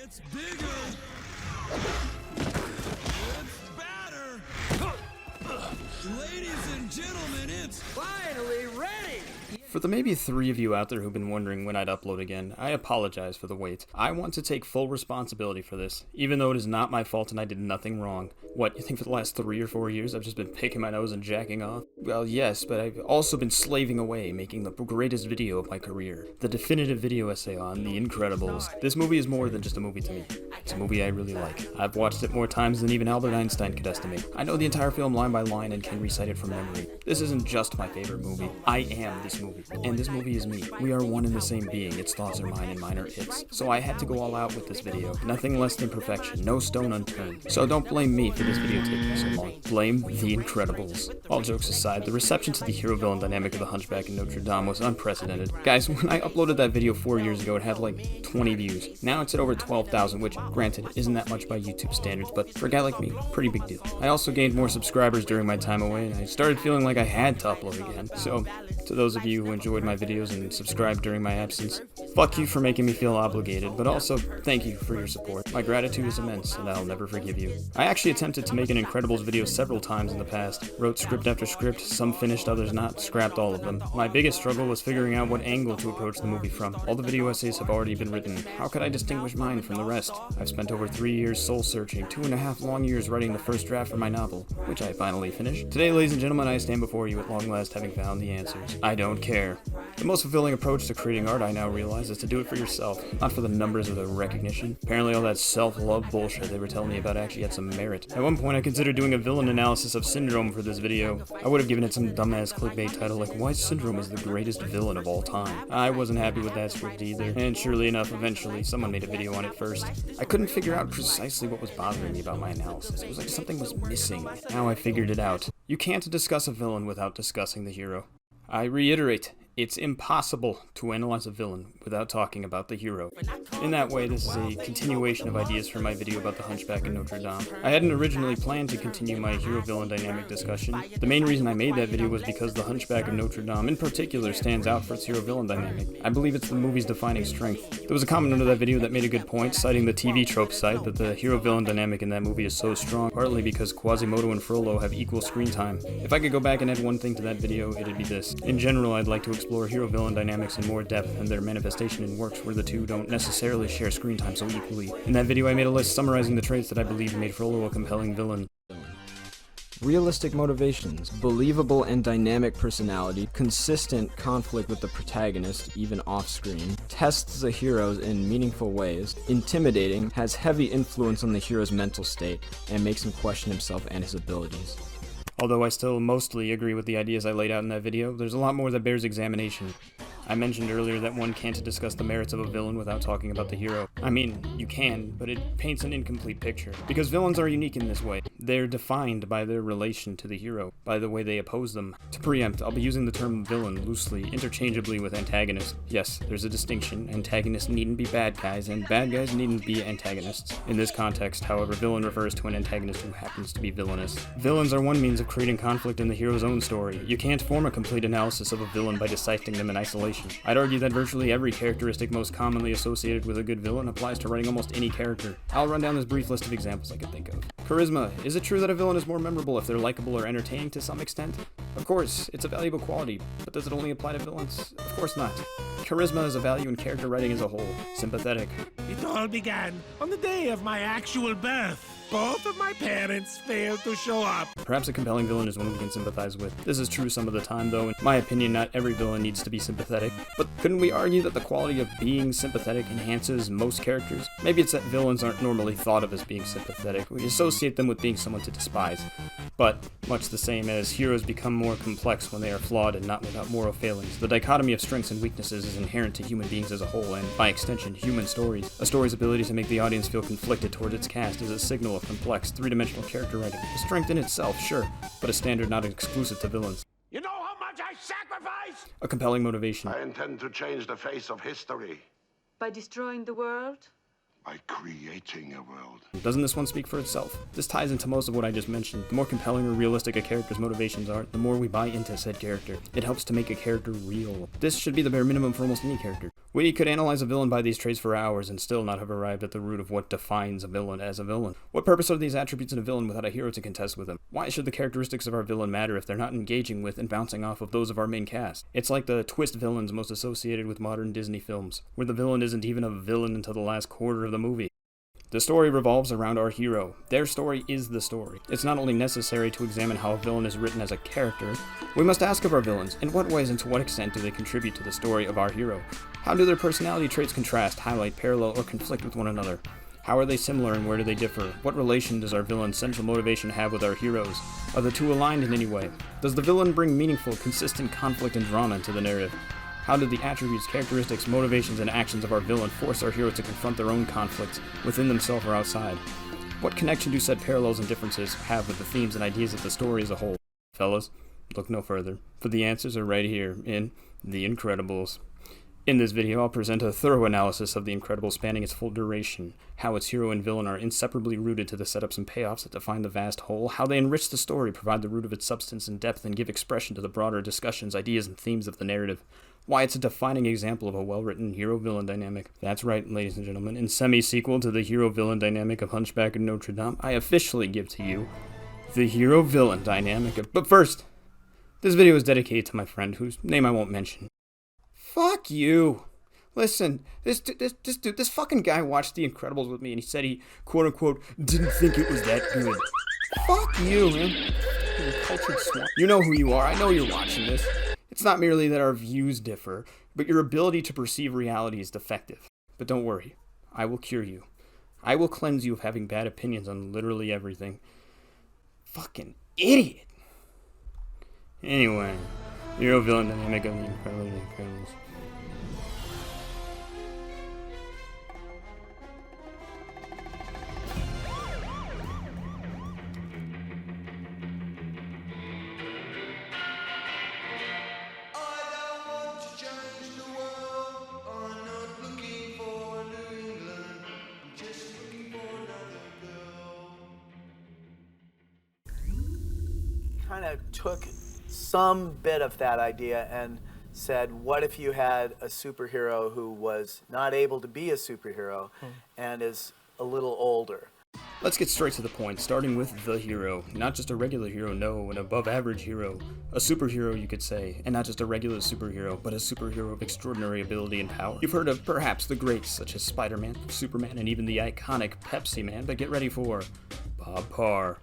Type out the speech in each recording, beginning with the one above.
It's bigger. It's badder. Ladies and gentlemen, it's finally ready. For the maybe 3 of you out there who've been wondering when I'd upload again, I apologize for the wait. I want to take full responsibility for this, even though it is not my fault and I did nothing wrong. What, you think for the last 3 or 4 years I've just been picking my nose and jacking off? Well, yes, but I've also been slaving away, making the greatest video of my career. The definitive video essay on The Incredibles. This movie is more than just a movie to me. It's a movie I really like. I've watched it more times than even Albert Einstein could estimate. I know the entire film line by line and can recite it from memory. This isn't just my favorite movie. I am this movie. And this movie is me. We are one and the same being. Its thoughts are mine and mine are its. So I had to go all out with this video. Nothing less than perfection. No stone unturned. So don't blame me for this video taking so long. Blame The Incredibles. All jokes aside, the reception to the hero-villain dynamic of the Hunchback in Notre Dame was unprecedented. Guys, when I uploaded that video 4 years ago, it had like 20 views. Now it's at over 12,000, which, granted, isn't that much by YouTube standards, but for a guy like me, pretty big deal. I also gained more subscribers during my time away, and I started feeling like I had to upload again. So, to those of you who enjoyed my videos and subscribed during my absence, fuck you for making me feel obligated, but also thank you for your support. My gratitude is immense, and I'll never forgive you. I actually attempted to make an Incredibles video several times in the past. Wrote script after script, some finished, others not, scrapped all of them. My biggest struggle was figuring out what angle to approach the movie from. All the video essays have already been written. How could I distinguish mine from the rest? I've spent over 3 years soul-searching, 2.5 long years writing the first draft for my novel, which I finally finished. Today, ladies and gentlemen, I stand before you at long last having found the answers. I don't care. The most fulfilling approach to creating art, I now realize, is to do it for yourself, not for the numbers or the recognition. Apparently all that self-love bullshit they were telling me about actually had some merit. At one point I considered doing a villain analysis of Syndrome for this video. I would have given it some dumbass clickbait title like, Why Syndrome is the greatest villain of all time. I wasn't happy with that script either, and surely enough, eventually someone made a video on it first. I couldn't figure out precisely what was bothering me about my analysis. It was like something was missing. Now I figured it out. You can't discuss a villain without discussing the hero. I reiterate, it's impossible to analyze a villain without talking about the hero. In that way, this is a continuation of ideas from my video about the Hunchback in Notre Dame. I hadn't originally planned to continue my hero-villain dynamic discussion. The main reason I made that video was because the Hunchback of Notre Dame in particular stands out for its hero-villain dynamic. I believe it's the movie's defining strength. There was a comment under that video that made a good point, citing the TV trope site that the hero-villain dynamic in that movie is so strong, partly because Quasimodo and Frollo have equal screen time. If I could go back and add one thing to that video, it'd be this. In general, I'd like to explore hero-villain dynamics in more depth and their manifestation in works where the two don't necessarily share screen time so equally. In that video I made a list summarizing the traits that I believe made Frollo a compelling villain. Realistic motivations, believable and dynamic personality, consistent conflict with the protagonist, even off-screen, tests the heroes in meaningful ways, intimidating, has heavy influence on the hero's mental state, and makes him question himself and his abilities. Although I still mostly agree with the ideas I laid out in that video, there's a lot more that bears examination. I mentioned earlier that one can't discuss the merits of a villain without talking about the hero. I mean, you can, but it paints an incomplete picture. Because villains are unique in this way. They're defined by their relation to the hero, by the way they oppose them. To preempt, I'll be using the term villain loosely, interchangeably with antagonist. Yes, there's a distinction. Antagonists needn't be bad guys, and bad guys needn't be antagonists. In this context, however, villain refers to an antagonist who happens to be villainous. Villains are one means of creating conflict in the hero's own story. You can't form a complete analysis of a villain by dissecting them in isolation. I'd argue that virtually every characteristic most commonly associated with a good villain applies to writing almost any character. I'll run down this brief list of examples I could think of. Charisma. Is it true that a villain is more memorable if they're likable or entertaining to some extent? Of course, it's a valuable quality, but does it only apply to villains? Of course not. Charisma is a value in character writing as a whole. Sympathetic. It all began on the day of my actual birth. Both of my parents failed to show up. Perhaps a compelling villain is one we can sympathize with. This is true some of the time, though. In my opinion, not every villain needs to be sympathetic. But couldn't we argue that the quality of being sympathetic enhances most characters? Maybe it's that villains aren't normally thought of as being sympathetic. We associate them with being someone to despise. But, much the same as heroes become more complex when they are flawed and not without moral failings, the dichotomy of strengths and weaknesses is inherent to human beings as a whole, and, by extension, human stories. A story's ability to make the audience feel conflicted towards its cast is a signal of complex, three-dimensional character writing. A strength in itself, sure, but a standard not exclusive to villains. You know how much I sacrifice? A compelling motivation. I intend to change the face of history. By destroying the world? By creating a world. Doesn't this one speak for itself? This ties into most of what I just mentioned. The more compelling or realistic a character's motivations are, the more we buy into said character. It helps to make a character real. This should be the bare minimum for almost any character. We could analyze a villain by these traits for hours and still not have arrived at the root of what defines a villain as a villain. What purpose are these attributes in a villain without a hero to contest with him? Why should the characteristics of our villain matter if they're not engaging with and bouncing off of those of our main cast? It's like the twist villains most associated with modern Disney films, where the villain isn't even a villain until the last quarter of the movie. The story revolves around our hero. Their story is the story. It's not only necessary to examine how a villain is written as a character, we must ask of our villains, in what ways and to what extent do they contribute to the story of our hero? How do their personality traits contrast, highlight, parallel, or conflict with one another? How are they similar and where do they differ? What relation does our villain's central motivation have with our heroes? Are the two aligned in any way? Does the villain bring meaningful, consistent conflict and drama into the narrative? How do the attributes, characteristics, motivations, and actions of our villain force our hero to confront their own conflicts, within themselves or outside? What connection do said parallels and differences have with the themes and ideas of the story as a whole? Fellas, look no further, for the answers are right here in The Incredibles. In this video, I'll present a thorough analysis of The Incredibles spanning its full duration, how its hero and villain are inseparably rooted to the setups and payoffs that define the vast whole, how they enrich the story, provide the root of its substance and depth, and give expression to the broader discussions, ideas, and themes of the narrative. Why it's a defining example of a well-written hero-villain dynamic. That's right, ladies and gentlemen. In semi-sequel to the hero-villain dynamic of Hunchback of Notre Dame, I officially give to you the hero-villain dynamic of... But first, this video is dedicated to my friend, whose name I won't mention. Fuck you. Listen, this fucking guy watched The Incredibles with me, and he said he, quote-unquote, didn't think it was that good. Fuck you, man. You cultured swine. You know who you are. I know you're watching this. It's not merely that our views differ, but your ability to perceive reality is defective. But don't worry, I will cure you. I will cleanse you of having bad opinions on literally everything. Fucking idiot! Anyway, hero-villain dynamic of The Incredibles. Kind of took some bit of that idea and said, what if you had a superhero who was not able to be a superhero and is a little older? Let's get straight to the point, starting with the hero. Not just a regular hero, no, an above-average hero. A superhero, you could say, and not just a regular superhero, but a superhero of extraordinary ability and power. You've heard of, perhaps, the greats, such as Spider-Man, Superman, and even the iconic Pepsi Man, but get ready for Bob Parr.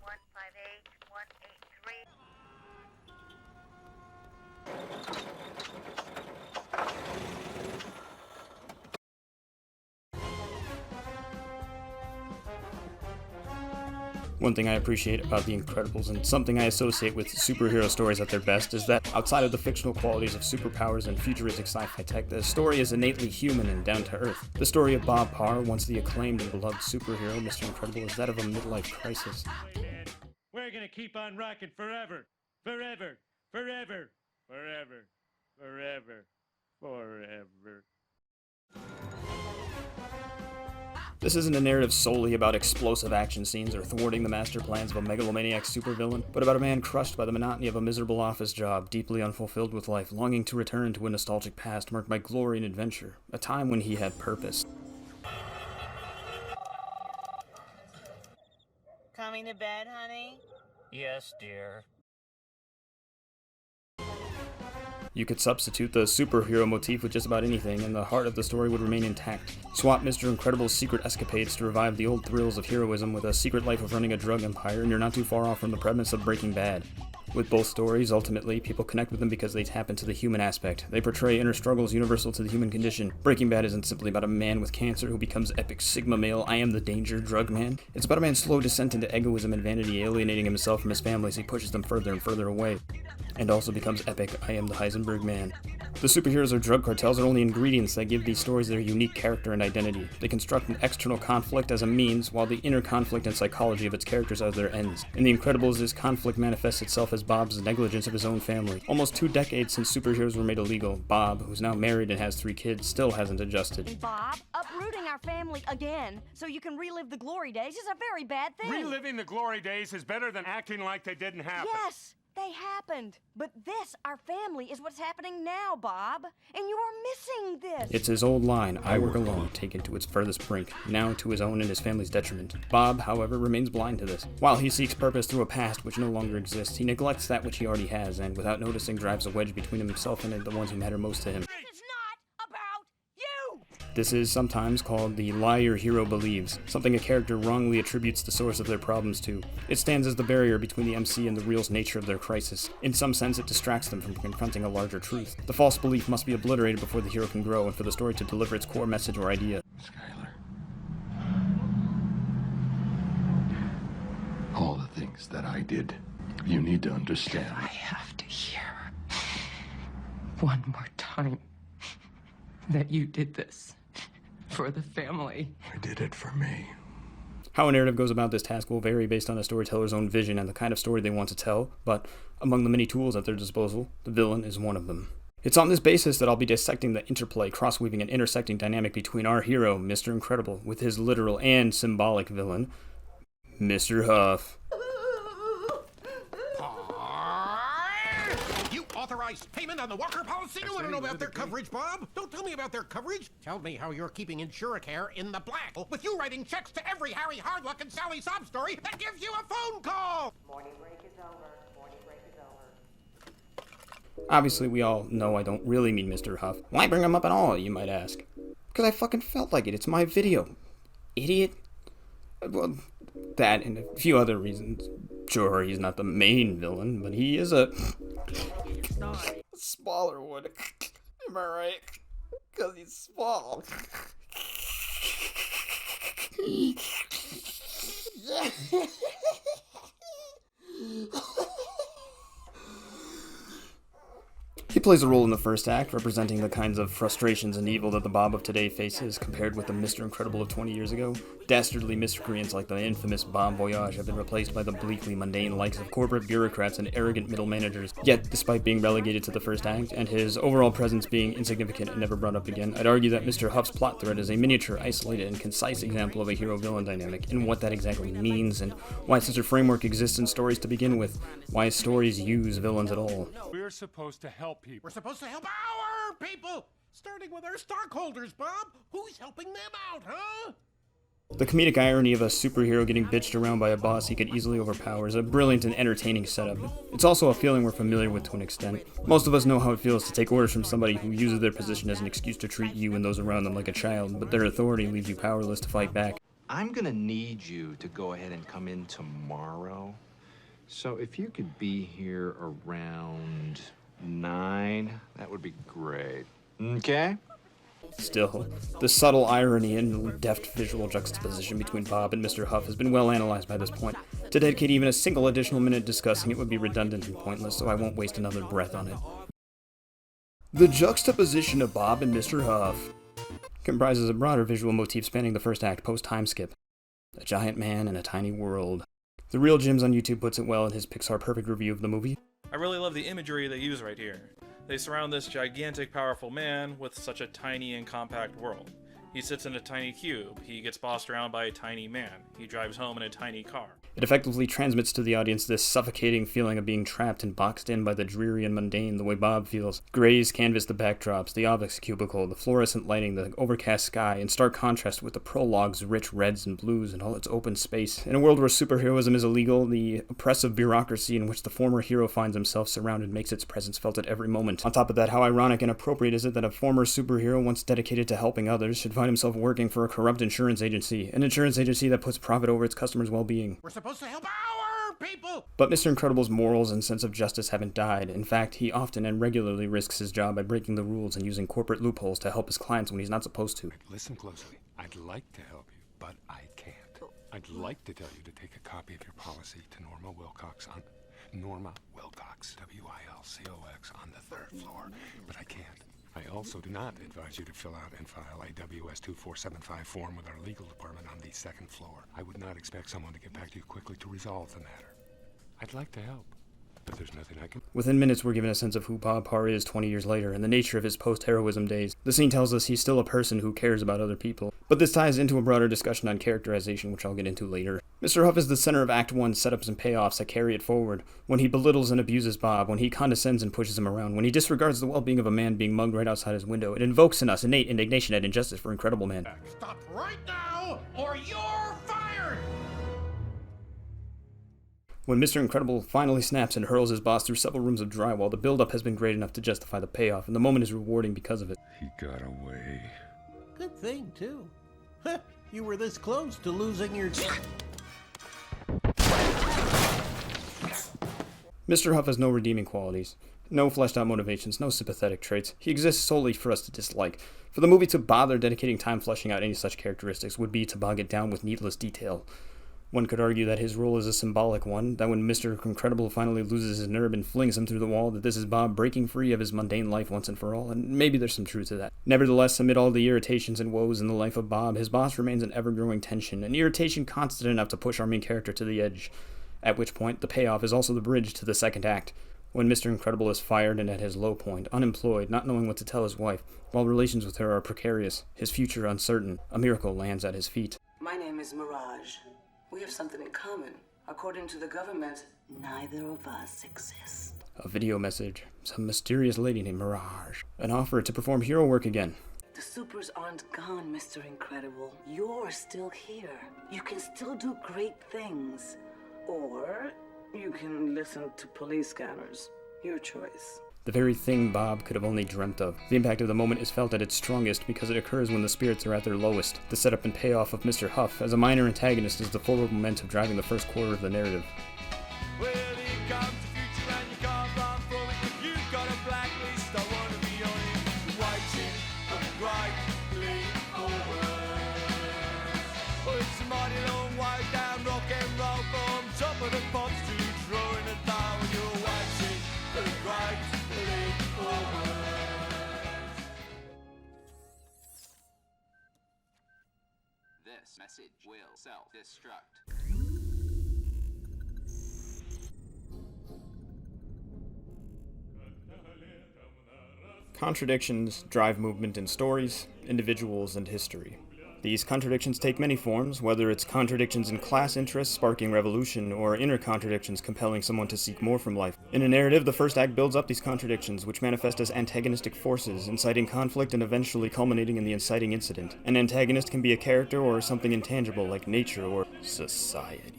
One thing I appreciate about The Incredibles, and something I associate with superhero stories at their best, is that outside of the fictional qualities of superpowers and futuristic sci-fi tech, the story is innately human and down-to-earth. The story of Bob Parr, once the acclaimed and beloved superhero, Mr. Incredible, is that of a midlife crisis. We're gonna keep on rocking forever, forever, forever, forever, forever, forever. This isn't a narrative solely about explosive action scenes or thwarting the master plans of a megalomaniac supervillain, but about a man crushed by the monotony of a miserable office job, deeply unfulfilled with life, longing to return to a nostalgic past marked by glory and adventure, a time when he had purpose. Coming to bed, honey? Yes, dear. You could substitute the superhero motif with just about anything, and the heart of the story would remain intact. Swap Mr. Incredible's secret escapades to revive the old thrills of heroism with a secret life of running a drug empire, and you're not too far off from the premise of Breaking Bad. With both stories, ultimately, people connect with them because they tap into the human aspect. They portray inner struggles universal to the human condition. Breaking Bad isn't simply about a man with cancer who becomes epic Sigma male, I am the danger drug man. It's about a man's slow descent into egoism and vanity, alienating himself from his family as he pushes them further and further away. And also becomes epic, I am the Heisenberg man. The superheroes or drug cartels are only ingredients that give these stories their unique character and identity. They construct an external conflict as a means, while the inner conflict and psychology of its characters are their ends. In The Incredibles, this conflict manifests itself as Bob's negligence of his own family. Almost 2 decades since superheroes were made illegal, Bob, who's now married and has 3 kids, still hasn't adjusted. Bob, uprooting our family again so you can relive the glory days is a very bad thing. Reliving the glory days is better than acting like they didn't happen. Yes! They happened. But this, our family, is what's happening now, Bob. And you are missing this. It's his old line, I work alone, taken to its furthest brink, now to his own and his family's detriment. Bob, however, remains blind to this. While he seeks purpose through a past which no longer exists, he neglects that which he already has, and without noticing drives a wedge between himself and the ones who matter most to him. It's not about you! This is sometimes called the lie your hero believes, something a character wrongly attributes the source of their problems to. It stands as the barrier between the MC and the real's nature of their crisis. In some sense, it distracts them from confronting a larger truth. The false belief must be obliterated before the hero can grow and for the story to deliver its core message or idea. Skylar. All the things that I did, you need to understand. I have to hear one more time that you did this for the family. I did it for me. How a narrative goes about this task will vary based on a storyteller's own vision and the kind of story they want to tell, but among the many tools at their disposal, the villain is one of them. It's on this basis that I'll be dissecting the interplay, cross-weaving, and intersecting dynamic between our hero, Mr. Incredible, with his literal and symbolic villain, Mr. Huff. You authorized payment on the Walker policy? You want to know about their coverage, Bob? Don't tell me about their coverage. Tell me how you're keeping Insuracare in the black, with you writing checks to every Harry Hardluck and Sally sob story that gives you a phone call. Morning break is over. Morning break is over. Obviously, we all know I don't really mean Mr. Huff. Why bring him up at all, you might ask? Because I fucking felt like it. It's my video. Idiot. Well, that and a few other reasons. Sure, he's not the main villain, but he is a smaller one. Am I right? Because he's small. He plays a role in the first act, representing the kinds of frustrations and evil that the Bob of today faces, compared with the Mr. Incredible of 20 years ago. Dastardly miscreants like the infamous Bon Voyage have been replaced by the bleakly mundane likes of corporate bureaucrats and arrogant middle managers. Yet, despite being relegated to the first act, and his overall presence being insignificant and never brought up again, I'd argue that Mr. Huff's plot thread is a miniature, isolated, and concise example of a hero-villain dynamic, and what that exactly means, and why such a framework exists in stories to begin with, why stories use villains at all. We're supposed to help people. We're supposed to help our people, starting with our stockholders, Bob. Who's helping them out, huh? The comedic irony of a superhero getting bitched around by a boss he could easily overpower is a brilliant and entertaining setup. It's also a feeling we're familiar with to an extent. Most of us know how it feels to take orders from somebody who uses their position as an excuse to treat you and those around them like a child, but their authority leaves you powerless to fight back. I'm gonna need you to go ahead and come in tomorrow. So if you could be here around 9, that would be great. Okay? Still, the subtle irony and deft visual juxtaposition between Bob and Mr. Huff has been well analyzed by this point. To dedicate even a single additional minute discussing it would be redundant and pointless, so I won't waste another breath on it. The juxtaposition of Bob and Mr. Huff comprises a broader visual motif spanning the first act post-time skip. A giant man in a tiny world. The Real Jim's on YouTube puts it well in his Pixar Perfect review of the movie. I really love the imagery they use right here. They surround this gigantic, powerful man with such a tiny and compact world. He sits in a tiny cube. He gets bossed around by a tiny man. He drives home in a tiny car. It effectively transmits to the audience this suffocating feeling of being trapped and boxed in by the dreary and mundane the way Bob feels. Grays canvas the backdrops, the office cubicle, the fluorescent lighting, the overcast sky, in stark contrast with the prologue's rich reds and blues and all its open space. In a world where superheroism is illegal, the oppressive bureaucracy in which the former hero finds himself surrounded makes its presence felt at every moment. On top of that, how ironic and appropriate is it that a former superhero once dedicated to helping others should find himself working for a corrupt insurance agency, an insurance agency that puts profit over its customers' well-being. We're supposed to help our people. But Mr. Incredible's morals and sense of justice haven't died. In fact, he often and regularly risks his job by breaking the rules and using corporate loopholes to help his clients when he's not supposed to. Listen closely. I'd like to help you, but I can't. I'd like to tell you to take a copy of your policy to Norma Wilcox, W-I-L-C-O-X on the 3rd floor, but I can't. I also do not advise you to fill out and file a WS-2475 form with our legal department on the 2nd floor. I would not expect someone to get back to you quickly to resolve the matter. I'd like to help, but there's nothing I can... Within minutes, we're given a sense of who Bob Parr is 20 years later and the nature of his post-heroism days. The scene tells us he's still a person who cares about other people. But this ties into a broader discussion on characterization, which I'll get into later. Mr. Huff is the center of Act 1's setups and payoffs that carry it forward. When he belittles and abuses Bob, when he condescends and pushes him around, when he disregards the well-being of a man being mugged right outside his window, it invokes in us innate indignation at injustice for Incredible Man. Stop right now, or you're fired! When Mr. Incredible finally snaps and hurls his boss through several rooms of drywall, the build-up has been great enough to justify the payoff, and the moment is rewarding because of it. He got away. Good thing, too. You were this close to losing your... Mr. Huff has no redeeming qualities, no fleshed-out motivations, no sympathetic traits. He exists solely for us to dislike. For the movie to bother dedicating time fleshing out any such characteristics would be to bog it down with needless detail. One could argue that his role is a symbolic one, that when Mr. Incredible finally loses his nerve and flings him through the wall, that this is Bob breaking free of his mundane life once and for all, and maybe there's some truth to that. Nevertheless, amid all the irritations and woes in the life of Bob, his boss remains an ever-growing tension, an irritation constant enough to push our main character to the edge. At which point, the payoff is also the bridge to the second act, when Mr. Incredible is fired and at his low point, unemployed, not knowing what to tell his wife, while relations with her are precarious, his future uncertain, a miracle lands at his feet. My name is Mirage. We have something in common. According to the government, neither of us exist. A video message, some mysterious lady named Mirage, an offer to perform hero work again. The supers aren't gone, Mr. Incredible. You're still here. You can still do great things. Or you can listen to police scanners. Your choice. The very thing Bob could have only dreamt of. The impact of the moment is felt at its strongest because it occurs when the spirits are at their lowest. The setup and payoff of Mr. Huff as a minor antagonist is the forward momentum driving the first quarter of the narrative. Well, here comes the future and you can't run from it. If you've got a blacklist, I want to be on it. Waiting for the great leap forward. Well, it's a mighty long way down rock and roll from top of the pops to drawing a thou when you're waiting for the great leap forward. This message will self-destruct. Contradictions drive movement in stories, individuals, and history. These contradictions take many forms, whether it's contradictions in class interests sparking revolution, or inner contradictions compelling someone to seek more from life. In a narrative, the first act builds up these contradictions, which manifest as antagonistic forces, inciting conflict and eventually culminating in the inciting incident. An antagonist can be a character or something intangible like nature or society.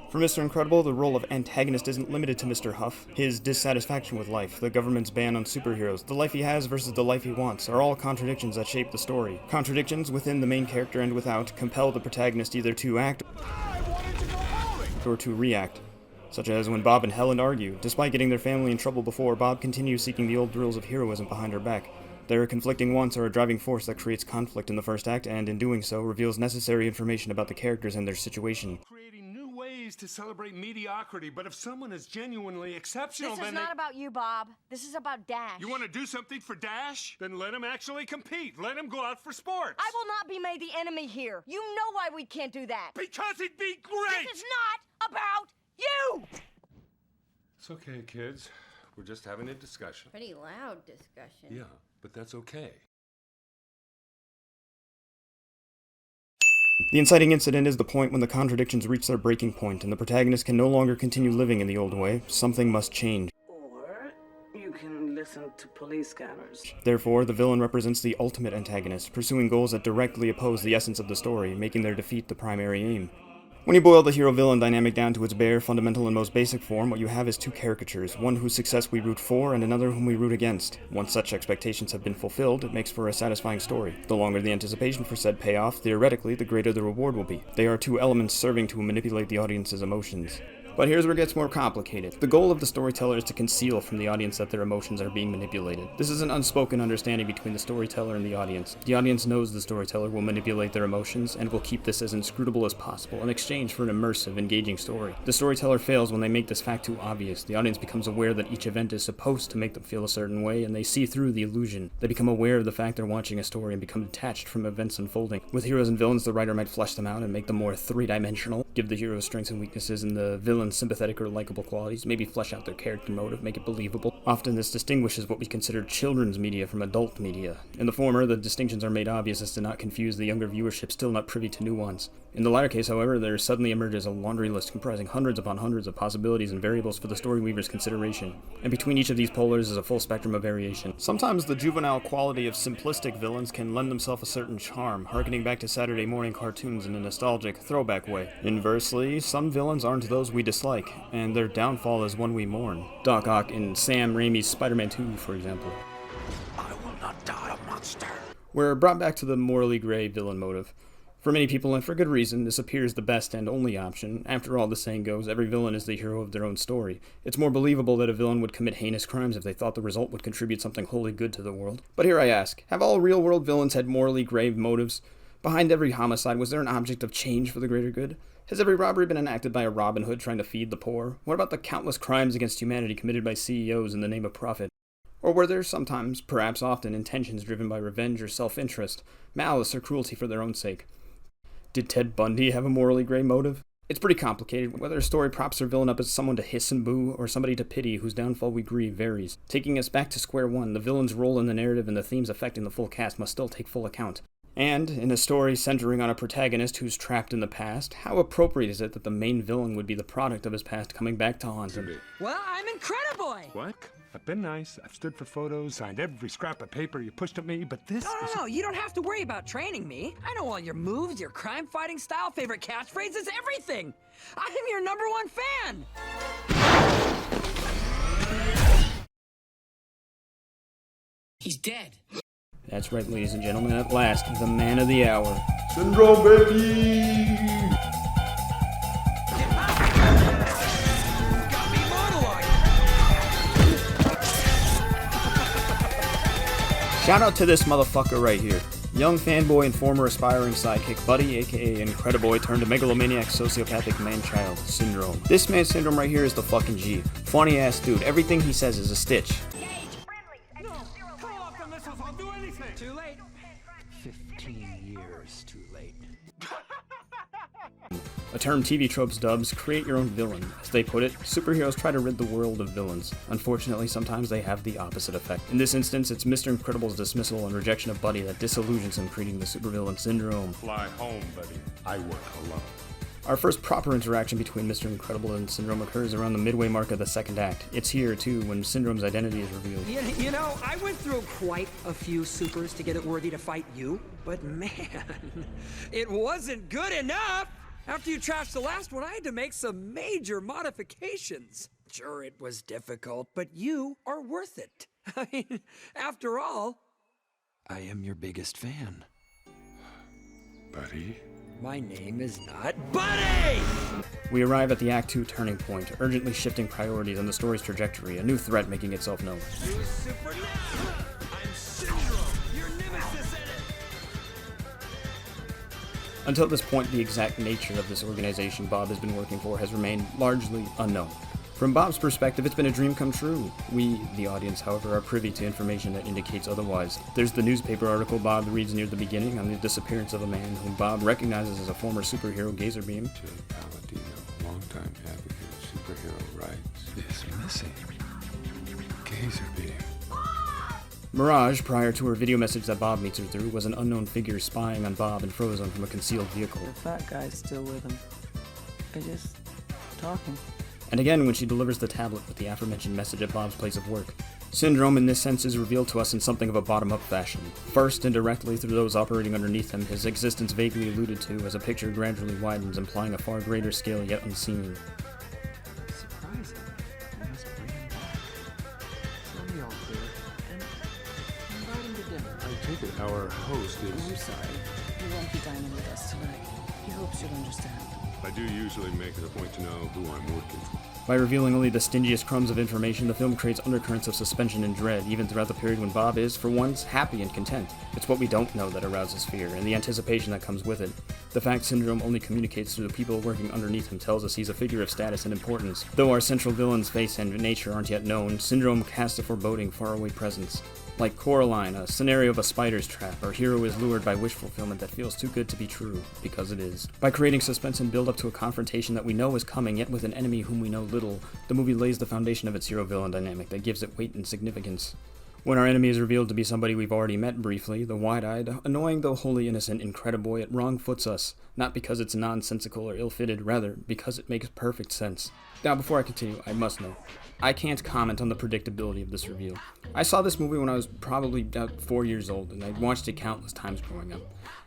For Mr. Incredible, the role of antagonist isn't limited to Mr. Huff. His dissatisfaction with life, the government's ban on superheroes, the life he has versus the life he wants, are all contradictions that shape the story. Contradictions within the main character and without compel the protagonist either to act or to react. Such as when Bob and Helen argue. Despite getting their family in trouble before, Bob continues seeking the old thrills of heroism behind her back. Their conflicting wants are a driving force that creates conflict in the first act, and in doing so, reveals necessary information about the characters and their situation. To celebrate mediocrity, but if someone is genuinely exceptional, This is not about you, Bob. This is about Dash. You want to do something for Dash? Then let him actually compete. Let him go out for sports. I will not be made the enemy here. You know why we can't do that. Because it'd be great! This is not about you! It's okay, kids. We're just having a discussion. Pretty loud discussion. Yeah, but that's okay. The inciting incident is the point when the contradictions reach their breaking point and the protagonist can no longer continue living in the old way. Something must change. Or you can listen to police scanners. Therefore, the villain represents the ultimate antagonist, pursuing goals that directly oppose the essence of the story, making their defeat the primary aim. When you boil the hero-villain dynamic down to its bare, fundamental, and most basic form, what you have is two caricatures, one whose success we root for and another whom we root against. Once such expectations have been fulfilled, it makes for a satisfying story. The longer the anticipation for said payoff, theoretically, the greater the reward will be. They are two elements serving to manipulate the audience's emotions. But here's where it gets more complicated. The goal of the storyteller is to conceal from the audience that their emotions are being manipulated. This is an unspoken understanding between the storyteller and the audience. The audience knows the storyteller will manipulate their emotions and will keep this as inscrutable as possible in exchange for an immersive, engaging story. The storyteller fails when they make this fact too obvious. The audience becomes aware that each event is supposed to make them feel a certain way, and they see through the illusion. They become aware of the fact they're watching a story and become detached from events unfolding. With heroes and villains, the writer might flesh them out and make them more three-dimensional, give the heroes strengths and weaknesses and the villain villain's sympathetic or likable qualities, maybe flesh out their character motive, make it believable. Often this distinguishes what we consider children's media from adult media. In the former, the distinctions are made obvious as to not confuse the younger viewership still not privy to nuance. In the latter case, however, there suddenly emerges a laundry list comprising hundreds upon hundreds of possibilities and variables for the story weaver's consideration. And between each of these polars is a full spectrum of variation. Sometimes the juvenile quality of simplistic villains can lend themselves a certain charm, harkening back to Saturday morning cartoons in a nostalgic, throwback way. Inversely, some villains aren't those we dislike, and their downfall is one we mourn. Doc Ock in Sam Raimi's Spider-Man 2, for example. I will not die a monster. We're brought back to the morally gray villain motive. For many people, and for good reason, this appears the best and only option. After all, the saying goes, every villain is the hero of their own story. It's more believable that a villain would commit heinous crimes if they thought the result would contribute something wholly good to the world. But here I ask, have all real-world villains had morally grave motives? Behind every homicide, was there an object of change for the greater good? Has every robbery been enacted by a Robin Hood trying to feed the poor? What about the countless crimes against humanity committed by CEOs in the name of profit? Or were there sometimes, perhaps often, intentions driven by revenge or self-interest, malice or cruelty for their own sake? Did Ted Bundy have a morally gray motive? It's pretty complicated. Whether a story props their villain up as someone to hiss and boo, or somebody to pity whose downfall we grieve varies. Taking us back to square one, the villain's role in the narrative and the themes affecting the full cast must still take full account. And, in a story centering on a protagonist who's trapped in the past, how appropriate is it that the main villain would be the product of his past coming back to haunt him? Well, I'm Incrediboy! What? I've been nice. I've stood for photos, signed every scrap of paper you pushed at me, but this is... No, you don't have to worry about training me. I know all your moves, your crime-fighting style, favorite catchphrases, everything. I'm your #1 fan. He's dead. That's right, ladies and gentlemen, at last, the man of the hour. Syndrome, baby! Shout out to this motherfucker right here. Young fanboy and former aspiring sidekick Buddy, aka Incrediboy, turned to megalomaniac sociopathic man-child, Syndrome. This man Syndrome right here is the fucking G. Funny ass dude, everything he says is a stitch. Too late. 15 years too late. A term TV tropes dubs create your own villain. As they put it, superheroes try to rid the world of villains. Unfortunately, sometimes they have the opposite effect. In this instance, it's Mr. Incredible's dismissal and rejection of Buddy that disillusions him, creating the supervillain Syndrome. Fly home, buddy. I work alone. Our first proper interaction between Mr. Incredible and Syndrome occurs around the midway mark of the second act. It's here, too, when Syndrome's identity is revealed. You know, I went through quite a few supers to get it worthy to fight you, but man, it wasn't good enough! After you trashed the last one, I had to make some major modifications. Sure, it was difficult, but you are worth it. I mean, after all... I am your biggest fan. Buddy? My name is not Buddy! We arrive at the Act 2 turning point, urgently shifting priorities on the story's trajectory, a new threat making itself known. You supernatural! I'm Syndrome, your nemesis in it! Until this point, the exact nature of this organization Bob has been working for has remained largely unknown. From Bob's perspective, it's been a dream come true. We, the audience, however, are privy to information that indicates otherwise. There's the newspaper article Bob reads near the beginning on the disappearance of a man whom Bob recognizes as a former superhero Gazerbeam. Jay Palladino, longtime advocate of superhero rights, is missing. Gazerbeam. Mirage, prior to her video message that Bob meets her through, was an unknown figure spying on Bob and Frozone from a concealed vehicle. The fat guy's still with him. They're just talking. And again when she delivers the tablet with the aforementioned message at Bob's place of work. Syndrome in this sense is revealed to us in something of a bottom-up fashion. First, indirectly through those operating underneath him, his existence vaguely alluded to as a picture gradually widens, implying a far greater scale yet unseen. Surprising. I must bring him back. Tell me all clear, and invite him to dinner. I take it our host I'm is... sorry. He won't be dining with us tonight. He hopes you'll understand. I do usually make it a point to know who I'm working for. By revealing only the stingiest crumbs of information, the film creates undercurrents of suspension and dread, even throughout the period when Bob is, for once, happy and content. It's what we don't know that arouses fear, and the anticipation that comes with it. The fact Syndrome only communicates through the people working underneath him tells us he's a figure of status and importance. Though our central villain's face and nature aren't yet known, Syndrome casts a foreboding, faraway presence. Like Coraline, a scenario of a spider's trap. Our hero is lured by wish fulfillment that feels too good to be true, because it is. By creating suspense and build up to a confrontation that we know is coming, yet with an enemy whom we know little, the movie lays the foundation of its hero-villain dynamic that gives it weight and significance. When our enemy is revealed to be somebody we've already met briefly, the wide-eyed, annoying though wholly innocent Incrediboy, it wrong-foots us, not because it's nonsensical or ill-fitted, rather because it makes perfect sense. Now, before I continue, I must note, I can't comment on the predictability of this reveal. I saw this movie when I was probably about 4 years old, and I watched it countless times growing up.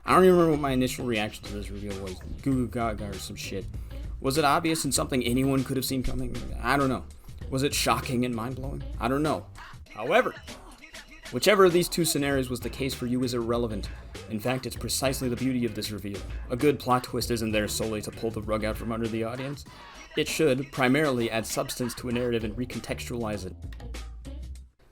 I don't even remember what my initial reaction to this reveal was. Goo goo gaga or some shit. Was it obvious and something anyone could have seen coming? I don't know. Was it shocking and mind-blowing? I don't know. However, whichever of these two scenarios was the case for you is irrelevant. In fact, it's precisely the beauty of this reveal. A good plot twist isn't there solely to pull the rug out from under the audience. It should, primarily, add substance to a narrative and recontextualize it.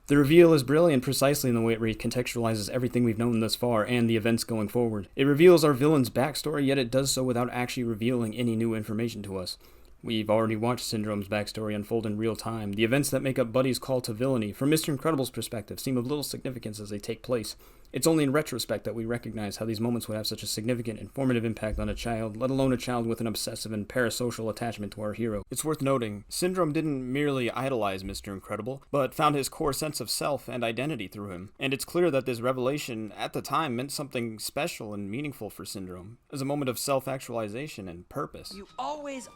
The reveal is brilliant precisely in the way it recontextualizes everything we've known thus far and the events going forward. It reveals our villain's backstory, yet it does so without actually revealing any new information to us. We've already watched Syndrome's backstory unfold in real time. The events that make up Buddy's call to villainy, from Mr. Incredible's perspective, seem of little significance as they take place. It's only in retrospect that we recognize how these moments would have such a significant, informative impact on a child, let alone a child with an obsessive and parasocial attachment to our hero. It's worth noting, Syndrome didn't merely idolize Mr. Incredible, but found his core sense of self and identity through him. And it's clear that this revelation, at the time, meant something special and meaningful for Syndrome, as a moment of self-actualization and purpose. You always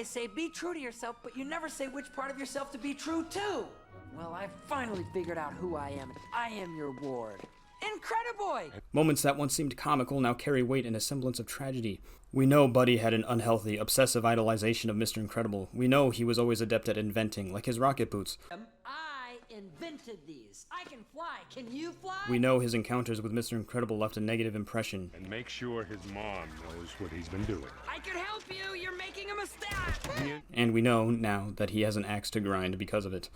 say be true to yourself, but you never say which part of yourself to be true to. Well, I've finally figured out who I am. I am your ward. Incrediboy! Moments that once seemed comical now carry weight in a semblance of tragedy. We know Buddy had an unhealthy, obsessive idolization of Mr. Incredible. We know he was always adept at inventing, like his rocket boots. I invented these. I can fly. Can you fly? We know his encounters with Mr. Incredible left a negative impression. And make sure his mom knows what he's been doing. I can help you. You're making a mistake. And we know now that he has an axe to grind because of it.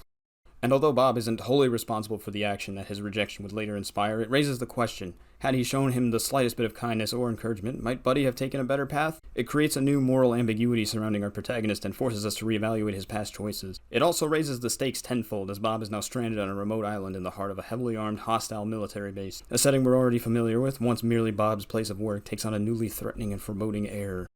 And although Bob isn't wholly responsible for the action that his rejection would later inspire, it raises the question, had he shown him the slightest bit of kindness or encouragement, might Buddy have taken a better path? It creates a new moral ambiguity surrounding our protagonist and forces us to reevaluate his past choices. It also raises the stakes tenfold, as Bob is now stranded on a remote island in the heart of a heavily armed, hostile military base. A setting we're already familiar with, once merely Bob's place of work, takes on a newly threatening and foreboding air.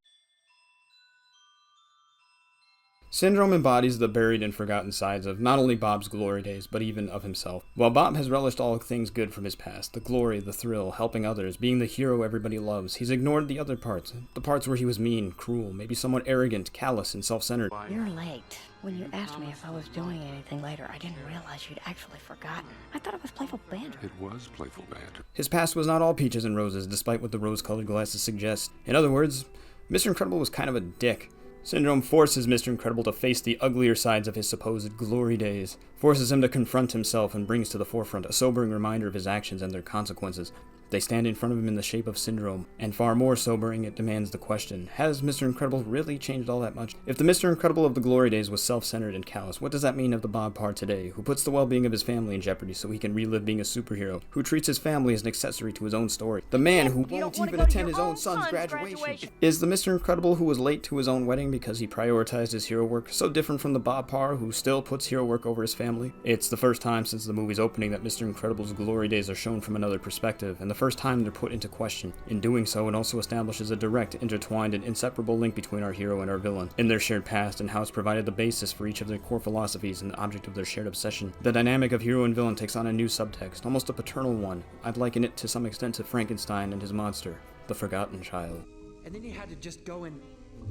Syndrome embodies the buried and forgotten sides of not only Bob's glory days, but even of himself. While Bob has relished all things good from his past, the glory, the thrill, helping others, being the hero everybody loves, he's ignored the other parts. The parts where he was mean, cruel, maybe somewhat arrogant, callous, and self-centered. You're late. When you asked me if I was doing anything later, I didn't realize you'd actually forgotten. I thought it was playful banter. It was playful banter. His past was not all peaches and roses, despite what the rose-colored glasses suggest. In other words, Mr. Incredible was kind of a dick. Syndrome forces Mr. Incredible to face the uglier sides of his supposed glory days, forces him to confront himself and brings to the forefront a sobering reminder of his actions and their consequences. They stand in front of him in the shape of Syndrome, and far more sobering, it demands the question, has Mr. Incredible really changed all that much? If the Mr. Incredible of the glory days was self-centered and callous, what does that mean of the Bob Parr today, who puts the well-being of his family in jeopardy so he can relive being a superhero, who treats his family as an accessory to his own story, the man who won't even attend his own son's graduation? Is the Mr. Incredible who was late to his own wedding because he prioritized his hero work so different from the Bob Parr who still puts hero work over his family? It's the first time since the movie's opening that Mr. Incredible's glory days are shown from another perspective, and the first time they're put into question. In doing so, it also establishes a direct, intertwined, and inseparable link between our hero and our villain, in their shared past, and how it's provided the basis for each of their core philosophies and the object of their shared obsession. The dynamic of hero and villain takes on a new subtext, almost a paternal one. I'd liken it to some extent to Frankenstein and his monster, the Forgotten Child. And then you had to just go and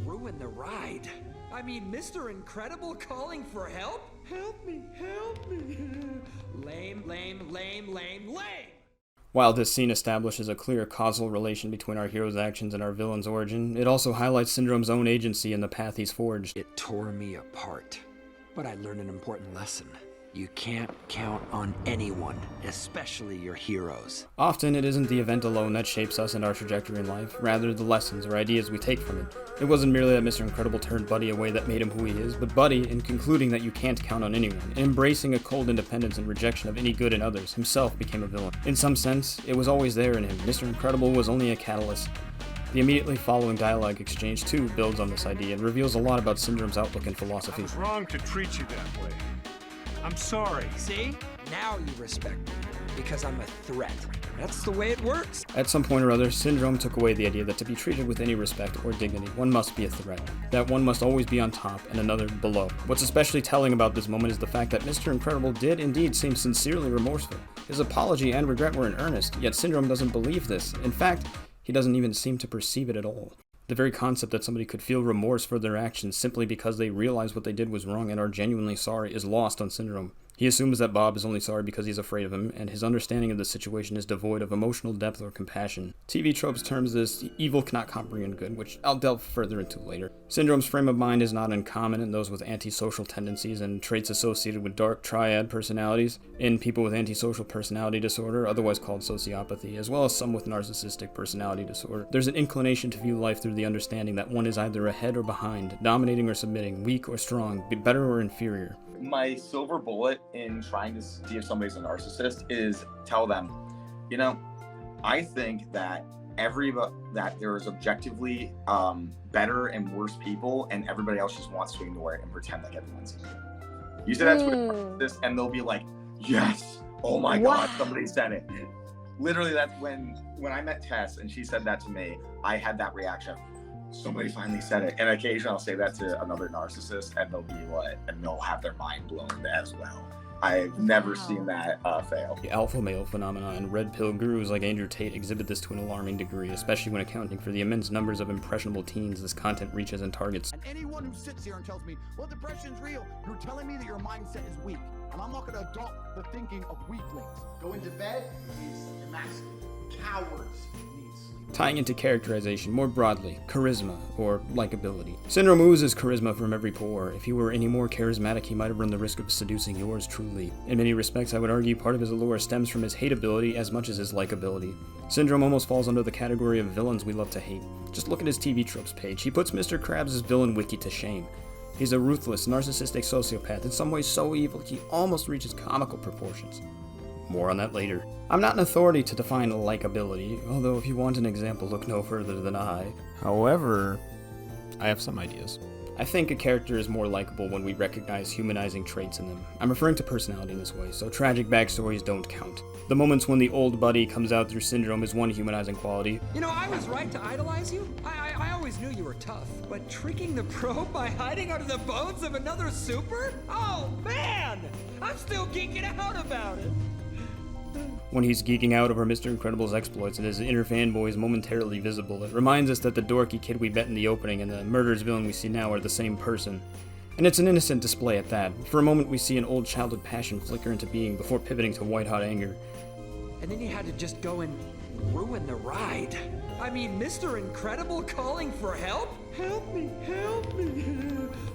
ruin the ride. I mean, Mr. Incredible calling for help? Help me, help me. Lame, lame, lame, lame, lame. While this scene establishes a clear causal relation between our hero's actions and our villain's origin, it also highlights Syndrome's own agency in the path he's forged. It tore me apart, but I learned an important lesson. You can't count on anyone, especially your heroes. Often, it isn't the event alone that shapes us and our trajectory in life, rather the lessons or ideas we take from it. It wasn't merely that Mr. Incredible turned Buddy away that made him who he is, but Buddy, in concluding that you can't count on anyone, and embracing a cold independence and rejection of any good in others, himself became a villain. In some sense, it was always there in him. Mr. Incredible was only a catalyst. The immediately following dialogue exchange, too, builds on this idea and reveals a lot about Syndrome's outlook and philosophy. It's wrong to treat you that way. I'm sorry. See? Now you respect me. because I'm a threat. That's the way it works. At some point or other, Syndrome took away the idea that to be treated with any respect or dignity, one must be a threat. That one must always be on top and another below. What's especially telling about this moment is the fact that Mr. Incredible did indeed seem sincerely remorseful. His apology and regret were in earnest, yet Syndrome doesn't believe this. In fact, he doesn't even seem to perceive it at all. The very concept that somebody could feel remorse for their actions simply because they realize what they did was wrong and are genuinely sorry is lost on Syndrome. He assumes that Bob is only sorry because he's afraid of him, and his understanding of the situation is devoid of emotional depth or compassion. TV tropes terms this evil cannot comprehend good, which I'll delve further into later. Syndrome's frame of mind is not uncommon in those with antisocial tendencies and traits associated with dark triad personalities, in people with antisocial personality disorder, otherwise called sociopathy, as well as some with narcissistic personality disorder. There's an inclination to view life through the understanding that one is either ahead or behind, dominating or submitting, weak or strong, better or inferior. My silver bullet in trying to see if somebody's a narcissist is tell them, you know, I think that that there's objectively better and worse people, and everybody else just wants to ignore it and pretend like everyone's evil. You say that's narcissist, and they'll be like, yes, oh my God, somebody said it. Literally, that's when I met Tess and she said that to me, I had that reaction. Somebody finally said it. And occasionally I'll say that to another narcissist and they'll be what? And they'll have their mind blown as well. I've never seen that fail. The alpha male phenomenon and red pill gurus like Andrew Tate exhibit this to an alarming degree, especially when accounting for the immense numbers of impressionable teens this content reaches and targets. And anyone who sits here and tells me, well, depression's real, you're telling me that your mindset is weak. And I'm not going to adopt the thinking of weaklings. Going to bed is emasculating. Cowards. Tying into characterization more broadly, charisma, or likability. Syndrome oozes charisma from every pore. If he were any more charismatic, he might have run the risk of seducing yours truly. In many respects, I would argue part of his allure stems from his hateability as much as his likability. Syndrome almost falls under the category of villains we love to hate. Just look at his TV tropes page. He puts Mr. Krabs' villain wiki to shame. He's a ruthless, narcissistic sociopath, in some ways so evil he almost reaches comical proportions. More on that later. I'm not an authority to define likability, although if you want an example, look no further than I. However, I have some ideas. I think a character is more likable when we recognize humanizing traits in them. I'm referring to personality in this way, so tragic backstories don't count. The moments when the old buddy comes out through Syndrome is one humanizing quality. You know, I was right to idolize you. I always knew you were tough. But tricking the probe by hiding under the bones of another super? Oh, man! I'm still geeking out about it. When he's geeking out over Mr. Incredible's exploits and his inner fanboy is momentarily visible, it reminds us that the dorky kid we met in the opening and the murderous villain we see now are the same person. And it's an innocent display at that. For a moment we see an old childhood passion flicker into being before pivoting to white-hot anger. And then you had to just go and ruin the ride. I mean, Mr. Incredible calling for help? Help me, help me.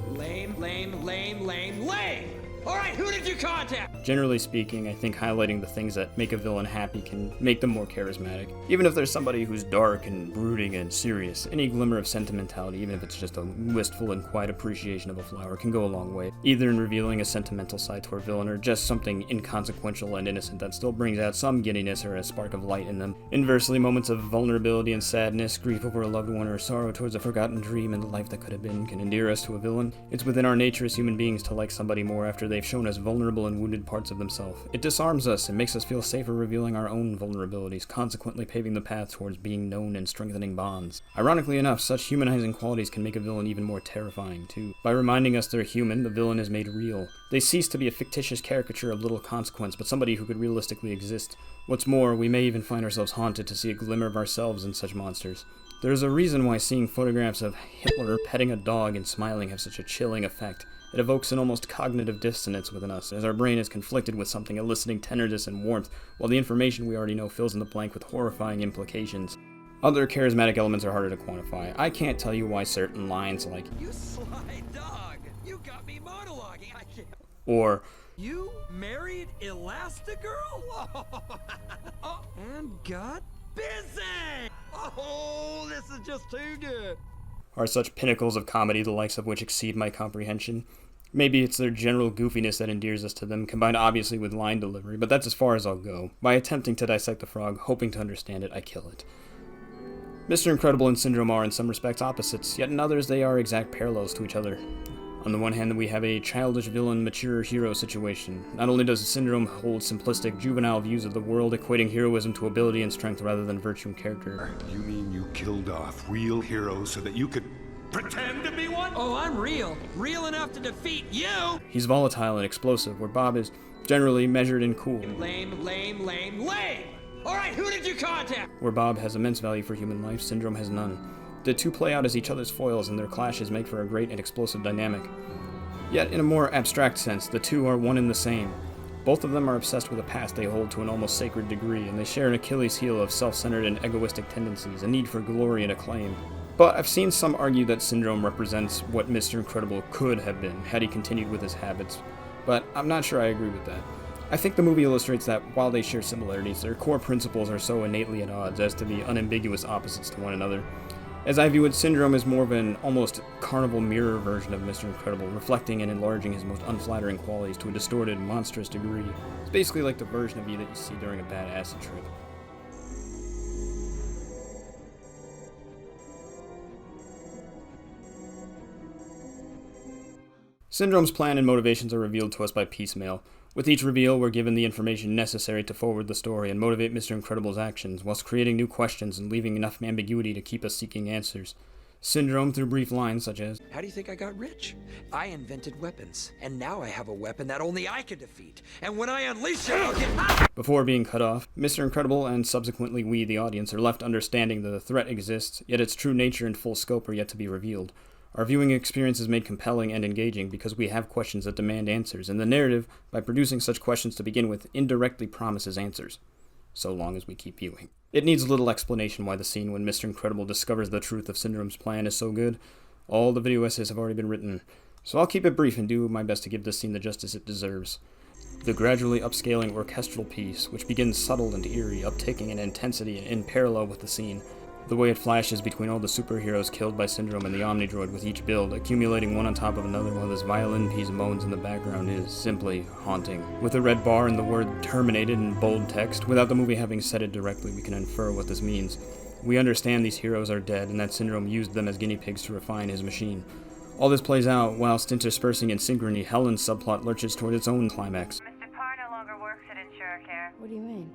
Lame, lame, lame, lame, lame! Alright, who did you contact? Generally speaking, I think highlighting the things that make a villain happy can make them more charismatic. Even if there's somebody who's dark and brooding and serious, any glimmer of sentimentality, even if it's just a wistful and quiet appreciation of a flower, can go a long way, either in revealing a sentimental side to our villain or just something inconsequential and innocent that still brings out some giddiness or a spark of light in them. Inversely, moments of vulnerability and sadness, grief over a loved one, or sorrow towards a forgotten dream and the life that could have been can endear us to a villain. It's within our nature as human beings to like somebody more after they've shown us vulnerable and wounded parts of themselves. It disarms us and makes us feel safer revealing our own vulnerabilities, consequently paving the path towards being known and strengthening bonds. Ironically enough, such humanizing qualities can make a villain even more terrifying, too. By reminding us they're human, the villain is made real. They cease to be a fictitious caricature of little consequence, but somebody who could realistically exist. What's more, we may even find ourselves haunted to see a glimmer of ourselves in such monsters. There's a reason why seeing photographs of Hitler petting a dog and smiling have such a chilling effect. It evokes an almost cognitive dissonance within us, as our brain is conflicted with something eliciting tenderness and warmth, while the information we already know fills in the blank with horrifying implications. Other charismatic elements are harder to quantify. I can't tell you why certain lines like, "You sly dog! You got me monologuing! I can't." Or, "You married Elastigirl?" Oh, and got busy! Oh, this is just too good. are such pinnacles of comedy the likes of which exceed my comprehension. Maybe it's their general goofiness that endears us to them, combined obviously with line delivery, but that's as far as I'll go. By attempting to dissect the frog, hoping to understand it, I kill it. Mr. Incredible and Syndrome are in some respects opposites, yet in others they are exact parallels to each other. On the one hand, we have a childish villain, mature hero situation. Not only does Syndrome hold simplistic, juvenile views of the world, equating heroism to ability and strength rather than virtue and character. You mean you killed off real heroes so that you could pretend to be one? Oh, I'm real. Real enough to defeat you! He's volatile and explosive, where Bob is generally measured and cool. Lame, lame, lame, lame! Alright, who did you contact? Where Bob has immense value for human life, Syndrome has none. The two play out as each other's foils, and their clashes make for a great and explosive dynamic. Yet, in a more abstract sense, the two are one and the same. Both of them are obsessed with a past they hold to an almost sacred degree, and they share an Achilles heel of self-centered and egoistic tendencies, a need for glory and acclaim. But I've seen some argue that Syndrome represents what Mr. Incredible could have been, had he continued with his habits. But I'm not sure I agree with that. I think the movie illustrates that while they share similarities, their core principles are so innately at odds as to be unambiguous opposites to one another. As I view it, Syndrome is more of an almost carnival mirror version of Mr. Incredible, reflecting and enlarging his most unflattering qualities to a distorted, monstrous degree. It's basically like the version of you that you see during a bad acid trip. Syndrome's plan and motivations are revealed to us by piecemeal. With each reveal, we're given the information necessary to forward the story and motivate Mr. Incredible's actions, whilst creating new questions and leaving enough ambiguity to keep us seeking answers. Syndrome, through brief lines such as, How do you think I got rich? I invented weapons, and now I have a weapon that only I can defeat. And when I unleash it, I'll get... Before being cut off, Mr. Incredible, and subsequently we, the audience, are left understanding that the threat exists, yet its true nature and full scope are yet to be revealed. Our viewing experience is made compelling and engaging because we have questions that demand answers, and the narrative, by producing such questions to begin with, indirectly promises answers, so long as we keep viewing. It needs little explanation why the scene when Mr. Incredible discovers the truth of Syndrome's plan is so good. All the video essays have already been written, so I'll keep it brief and do my best to give this scene the justice it deserves. The gradually upscaling orchestral piece, which begins subtle and eerie, uptaking in intensity and in parallel with the scene. The way it flashes between all the superheroes killed by Syndrome and the Omnidroid with each build, accumulating one on top of another while this violin piece moans in the background, is simply haunting. With a red bar and the word terminated in bold text, without the movie having said it directly, we can infer what this means. We understand these heroes are dead and that Syndrome used them as guinea pigs to refine his machine. All this plays out whilst interspersing in synchrony, Helen's subplot lurches toward its own climax. Mr. Parr no longer works at InsureCare. What do you mean?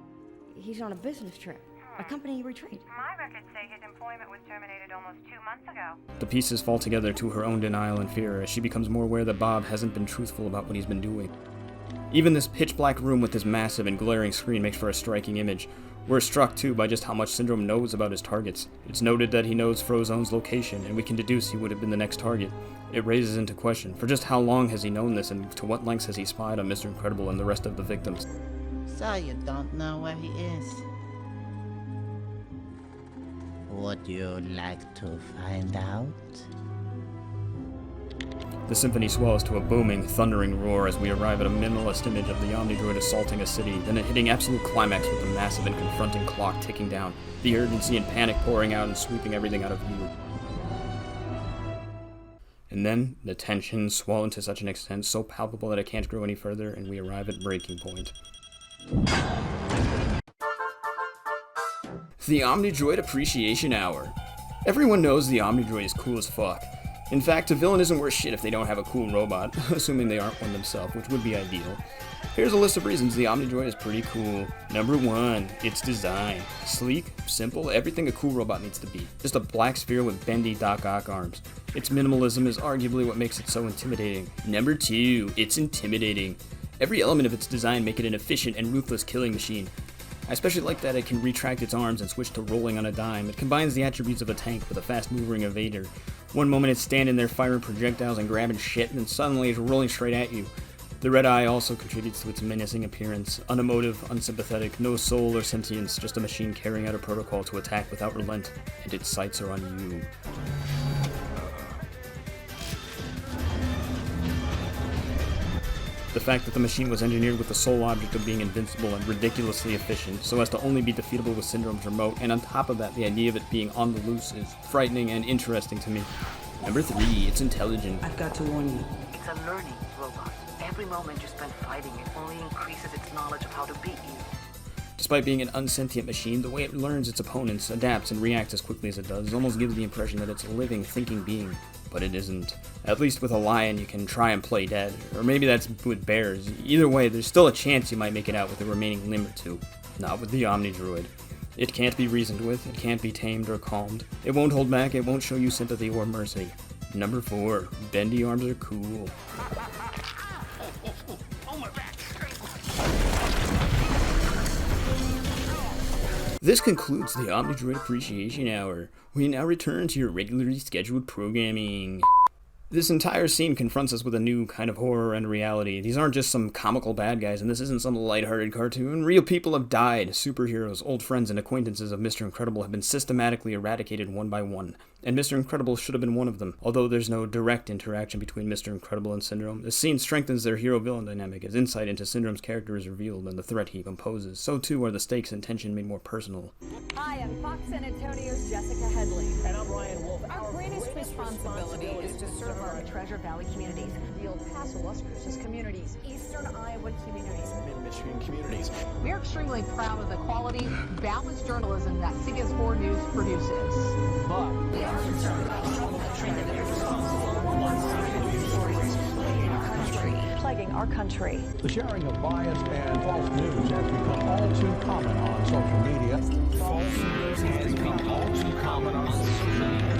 He's on a business trip. A company retreat. My records say his employment was terminated almost 2 months ago. The pieces fall together to her own denial and fear as she becomes more aware that Bob hasn't been truthful about what he's been doing. Even this pitch-black room with this massive and glaring screen makes for a striking image. We're struck, too, by just how much Syndrome knows about his targets. It's noted that he knows Frozone's location, and we can deduce he would have been the next target. It raises into question, for just how long has he known this, and to what lengths has he spied on Mr. Incredible and the rest of the victims? So you don't know where he is? Would you like to find out? The symphony swells to a booming, thundering roar as we arrive at a minimalist image of the Omnidroid assaulting a city, then a hitting absolute climax with the massive and confronting clock ticking down, the urgency and panic pouring out and sweeping everything out of view. And then, the tension swollen to such an extent so palpable that it can't grow any further, and we arrive at breaking point. The Omnidroid Appreciation Hour. Everyone knows the Omnidroid is cool as fuck. In fact, a villain isn't worth shit if they don't have a cool robot, assuming they aren't one themselves, which would be ideal. Here's a list of reasons the Omnidroid is pretty cool. Number 1, its design. Sleek, simple, everything a cool robot needs to be. Just a black sphere with bendy Doc Ock arms. Its minimalism is arguably what makes it so intimidating. Number 2, it's intimidating. Every element of its design make it an efficient and ruthless killing machine. I especially like that it can retract its arms and switch to rolling on a dime. It combines the attributes of a tank with a fast-moving evader. One moment it's standing there firing projectiles and grabbing shit, and then suddenly it's rolling straight at you. The red eye also contributes to its menacing appearance. Unemotive, unsympathetic, no soul or sentience, just a machine carrying out a protocol to attack without relent, and its sights are on you. The fact that the machine was engineered with the sole object of being invincible and ridiculously efficient, so as to only be defeatable with Syndrome's remote, and on top of that, the idea of it being on the loose is frightening and interesting to me. Number 3, it's intelligent. I've got to warn you. It's a learning robot. Every moment you spend fighting it only increases its knowledge of how to beat you. Despite being an unsentient machine, the way it learns its opponents, adapts, and reacts as quickly as it does almost gives the impression that it's a living, thinking being. but it isn't. At least with a lion you can try and play dead, or maybe that's with bears. Either way, there's still a chance you might make it out with a remaining limb or two. Not with the Omni Druid. It can't be reasoned with, it can't be tamed or calmed. It won't hold back, it won't show you sympathy or mercy. Number 4, bendy arms are cool. This concludes the Omni Druid Appreciation Hour. We now return to your regularly scheduled programming. This entire scene confronts us with a new kind of horror and reality. These aren't just some comical bad guys, and this isn't some lighthearted cartoon. Real people have died. Superheroes, old friends, and acquaintances of Mr. Incredible have been systematically eradicated one by one. And Mr. Incredible should have been one of them. Although there's no direct interaction between Mr. Incredible and Syndrome, the scene strengthens their hero-villain dynamic as insight into Syndrome's character is revealed and the threat he imposes. So too are the stakes and tension made more personal. Hi, I'm Fox San Antonio's Jessica Headley. And I'm Ryan Wolf. Our greatest responsibility is to serve our Treasure Valley communities, the El Paso, Las Cruces communities, Eastern Iowa communities, Mid-Michigan communities. We are extremely proud of the quality, balanced journalism that CS4 News produces. But we are concerned about trouble that trended that is responsible for one-sided stories plaguing our country. The sharing of biased and false news has become all too common on social media. False news has become all too common on social media.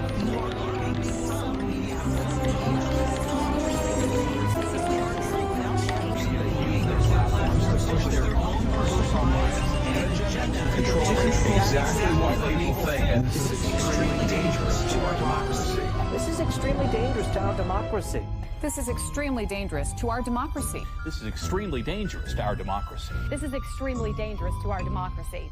Exactly what people think, and this is extremely dangerous to our democracy. This is extremely dangerous to our democracy. This is extremely dangerous to our democracy. This is extremely dangerous to our democracy. This is extremely dangerous to our democracy.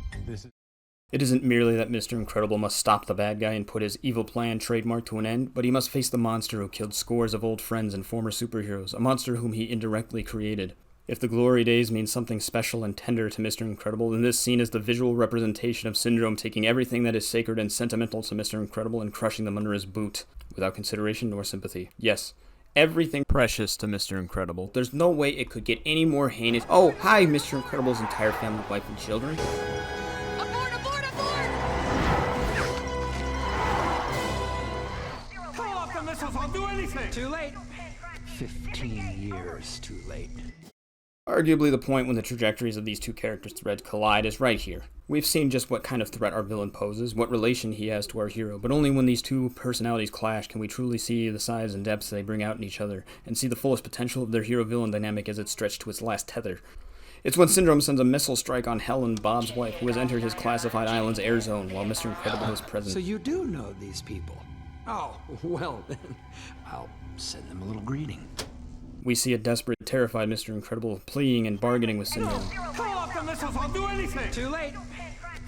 It isn't merely that Mr. Incredible must stop the bad guy and put his evil plan trademark to an end, but he must face the monster who killed scores of old friends and former superheroes, a monster whom he indirectly created. If the glory days mean something special and tender to Mr. Incredible, then this scene is the visual representation of Syndrome taking everything that is sacred and sentimental to Mr. Incredible and crushing them under his boot, without consideration nor sympathy. Yes, everything precious to Mr. Incredible. There's no way it could get any more heinous. Oh, hi, Mr. Incredible's entire family, wife, and children. Abort, abort, abort! Pull off the missiles, I'll do anything! Too late. 15 years too late. Arguably the point when the trajectories of these two characters' threads collide is right here. We've seen just what kind of threat our villain poses, what relation he has to our hero, but only when these two personalities clash can we truly see the size and depths they bring out in each other, and see the fullest potential of their hero-villain dynamic as it's stretched to its last tether. It's when Syndrome sends a missile strike on Helen, Bob's wife, who has entered his classified island's air zone while Mr. Incredible is present. So you do know these people? Oh, well then, I'll send them a little greeting. We see a desperate, terrified Mr. Incredible pleading and bargaining with Syndrome. Pull off the missiles, I'll do anything! Too late.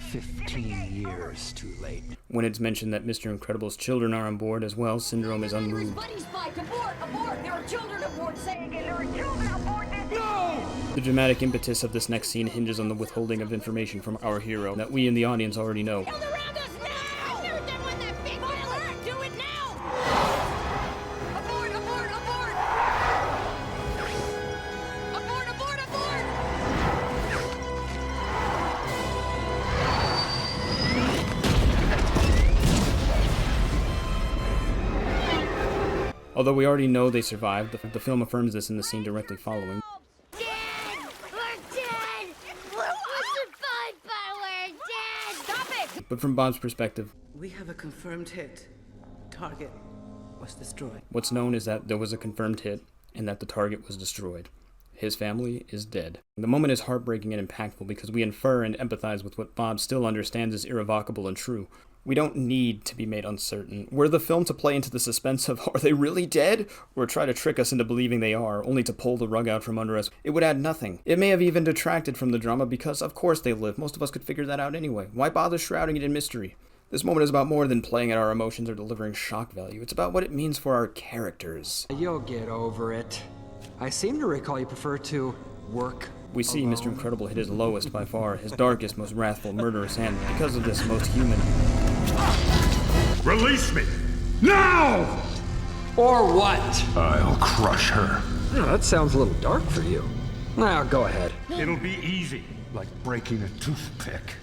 15 years too late. When it's mentioned that Mr. Incredible's children are on board as well, Syndrome is unmoved. Buddy's bike, abort, abort! There are children aboard, say again, there are children aboard this! No! The dramatic impetus of this next scene hinges on the withholding of information from our hero that we in the audience already know. Build around us now! I've never done one that big! Alert! Do it now! Abort, abort, abort! Abort, abort, abort! Although we already know they survived, the film affirms this in the scene directly following. Dead! We're dead! We survived, but we're dead! Stop it! But from Bob's perspective, We have a confirmed hit. Target was destroyed. what's known is that there was a confirmed hit and that the target was destroyed. His family is dead. The moment is heartbreaking and impactful because we infer and empathize with what Bob still understands is irrevocable and true. We don't need to be made uncertain. We're the film to play into the suspense of, are they really dead? Or try to trick us into believing they are, only to pull the rug out from under us. It would add nothing. It may have even detracted from the drama because, of course, they live. Most of us could figure that out anyway. Why bother shrouding it in mystery? This moment is about more than playing at our emotions or delivering shock value. It's about what it means for our characters. You'll get over it. I seem to recall you prefer to work. We see Mr. Incredible hit his lowest by far, his darkest, most wrathful, murderous end, because of this, most human. Release me! Now! Or what? I'll crush her. Oh, that sounds a little dark for you. Now, go ahead. It'll be easy, like breaking a toothpick.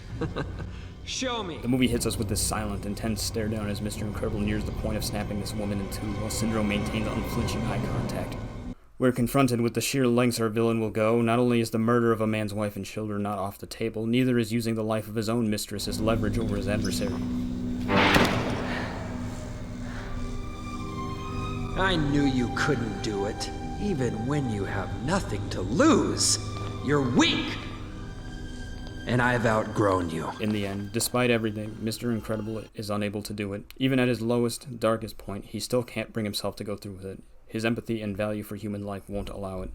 Show me. The movie hits us with this silent, intense stare down as Mr. Incredible nears the point of snapping this woman in two, while Syndrome maintains unflinching eye contact. We're confronted with the sheer lengths our villain will go. Not only is the murder of a man's wife and children not off the table, neither is using the life of his own mistress as leverage over his adversary. I knew you couldn't do it, even when you have nothing to lose. You're weak! And I've outgrown you. In the end, despite everything, Mr. Incredible is unable to do it. Even at his lowest, darkest point, he still can't bring himself to go through with it. His empathy and value for human life won't allow it.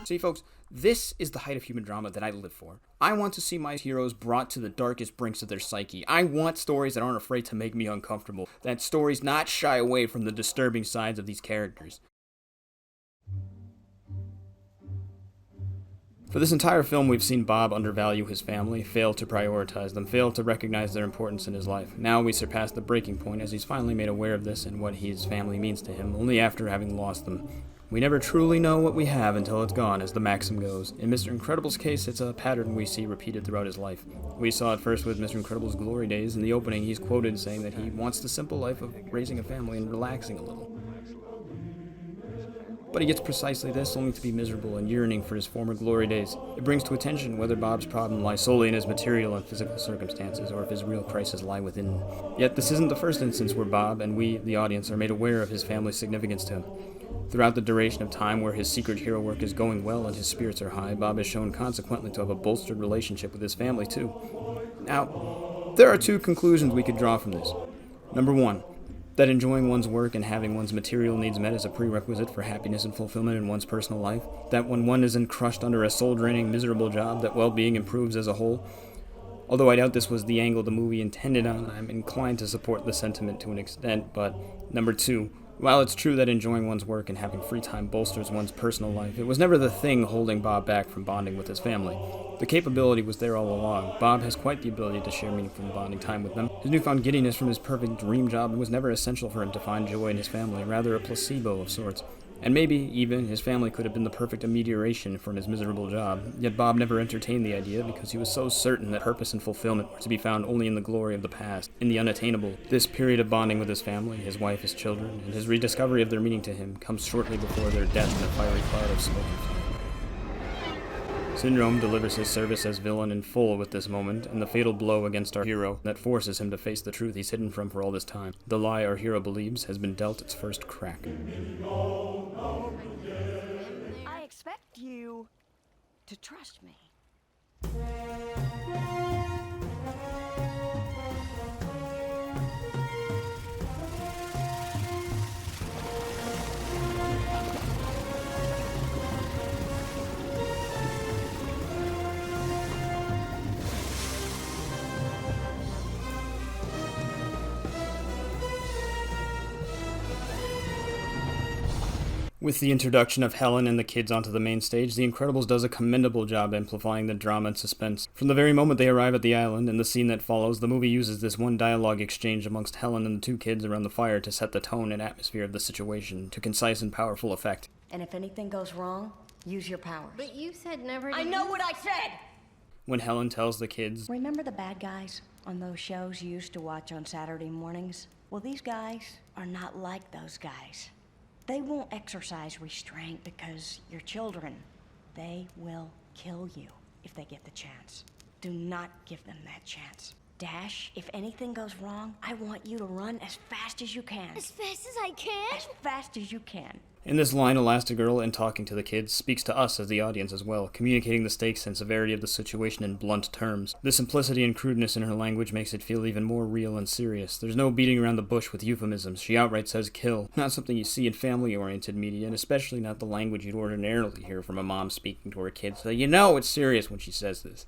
See, folks, this is the height of human drama that I live for. I want to see my heroes brought to the darkest brinks of their psyche. I want stories that aren't afraid to make me uncomfortable. That stories not shy away from the disturbing sides of these characters. For this entire film, we've seen Bob undervalue his family, fail to prioritize them, fail to recognize their importance in his life. Now we surpass the breaking point as he's finally made aware of this and what his family means to him, only after having lost them. We never truly know what we have until it's gone, as the maxim goes. In Mr. Incredible's case, it's a pattern we see repeated throughout his life. We saw it first with Mr. Incredible's glory days. In the opening, he's quoted saying that he wants the simple life of raising a family and relaxing a little. But he gets precisely this, only to be miserable and yearning for his former glory days. It brings to attention whether Bob's problem lies solely in his material and physical circumstances, or if his real crisis lie within. Yet this isn't the first instance where Bob, and we, the audience, are made aware of his family's significance to him. Throughout the duration of time where his secret hero work is going well and his spirits are high, Bob is shown consequently to have a bolstered relationship with his family too. Now, there are two conclusions we could draw from this. Number one, that enjoying one's work and having one's material needs met is a prerequisite for happiness and fulfillment in one's personal life. That when one isn't crushed under a soul-draining, miserable job, that well-being improves as a whole. Although I doubt this was the angle the movie intended on, I'm inclined to support the sentiment to an extent, but number two, while it's true that enjoying one's work and having free time bolsters one's personal life, it was never the thing holding Bob back from bonding with his family. The capability was there all along. Bob has quite the ability to share meaningful bonding time with them. His newfound giddiness from his perfect dream job was never essential for him to find joy in his family, rather a placebo of sorts. And maybe, even, his family could have been the perfect amelioration from his miserable job, yet Bob never entertained the idea because he was so certain that purpose and fulfillment were to be found only in the glory of the past, in the unattainable. This period of bonding with his family, his wife, his children, and his rediscovery of their meaning to him comes shortly before their death in a fiery cloud of smoke and flame. Syndrome delivers his service as villain in full with this moment, and the fatal blow against our hero that forces him to face the truth he's hidden from for all this time. The lie our hero believes has been dealt its first crack. I expect you to trust me. With the introduction of Helen and the kids onto the main stage, The Incredibles does a commendable job amplifying the drama and suspense. From the very moment they arrive at the island and the scene that follows, the movie uses this one dialogue exchange amongst Helen and the two kids around the fire to set the tone and atmosphere of the situation to concise and powerful effect. And if anything goes wrong, use your powers. But you said never to I know what I said! When Helen tells the kids, Remember the bad guys on those shows you used to watch on Saturday mornings? Well, these guys are not like those guys. They won't exercise restraint because you're children. They will kill you if they get the chance. Do not give them that chance. Dash, if anything goes wrong, I want you to run as fast as you can. As fast as I can? As fast as you can. In this line, Elastigirl, in talking to the kids, speaks to us as the audience as well, communicating the stakes and severity of the situation in blunt terms. The simplicity and crudeness in her language makes it feel even more real and serious. There's no beating around the bush with euphemisms. She outright says kill, not something you see in family-oriented media, and especially not the language you'd ordinarily hear from a mom speaking to her kids, so you know it's serious when she says this.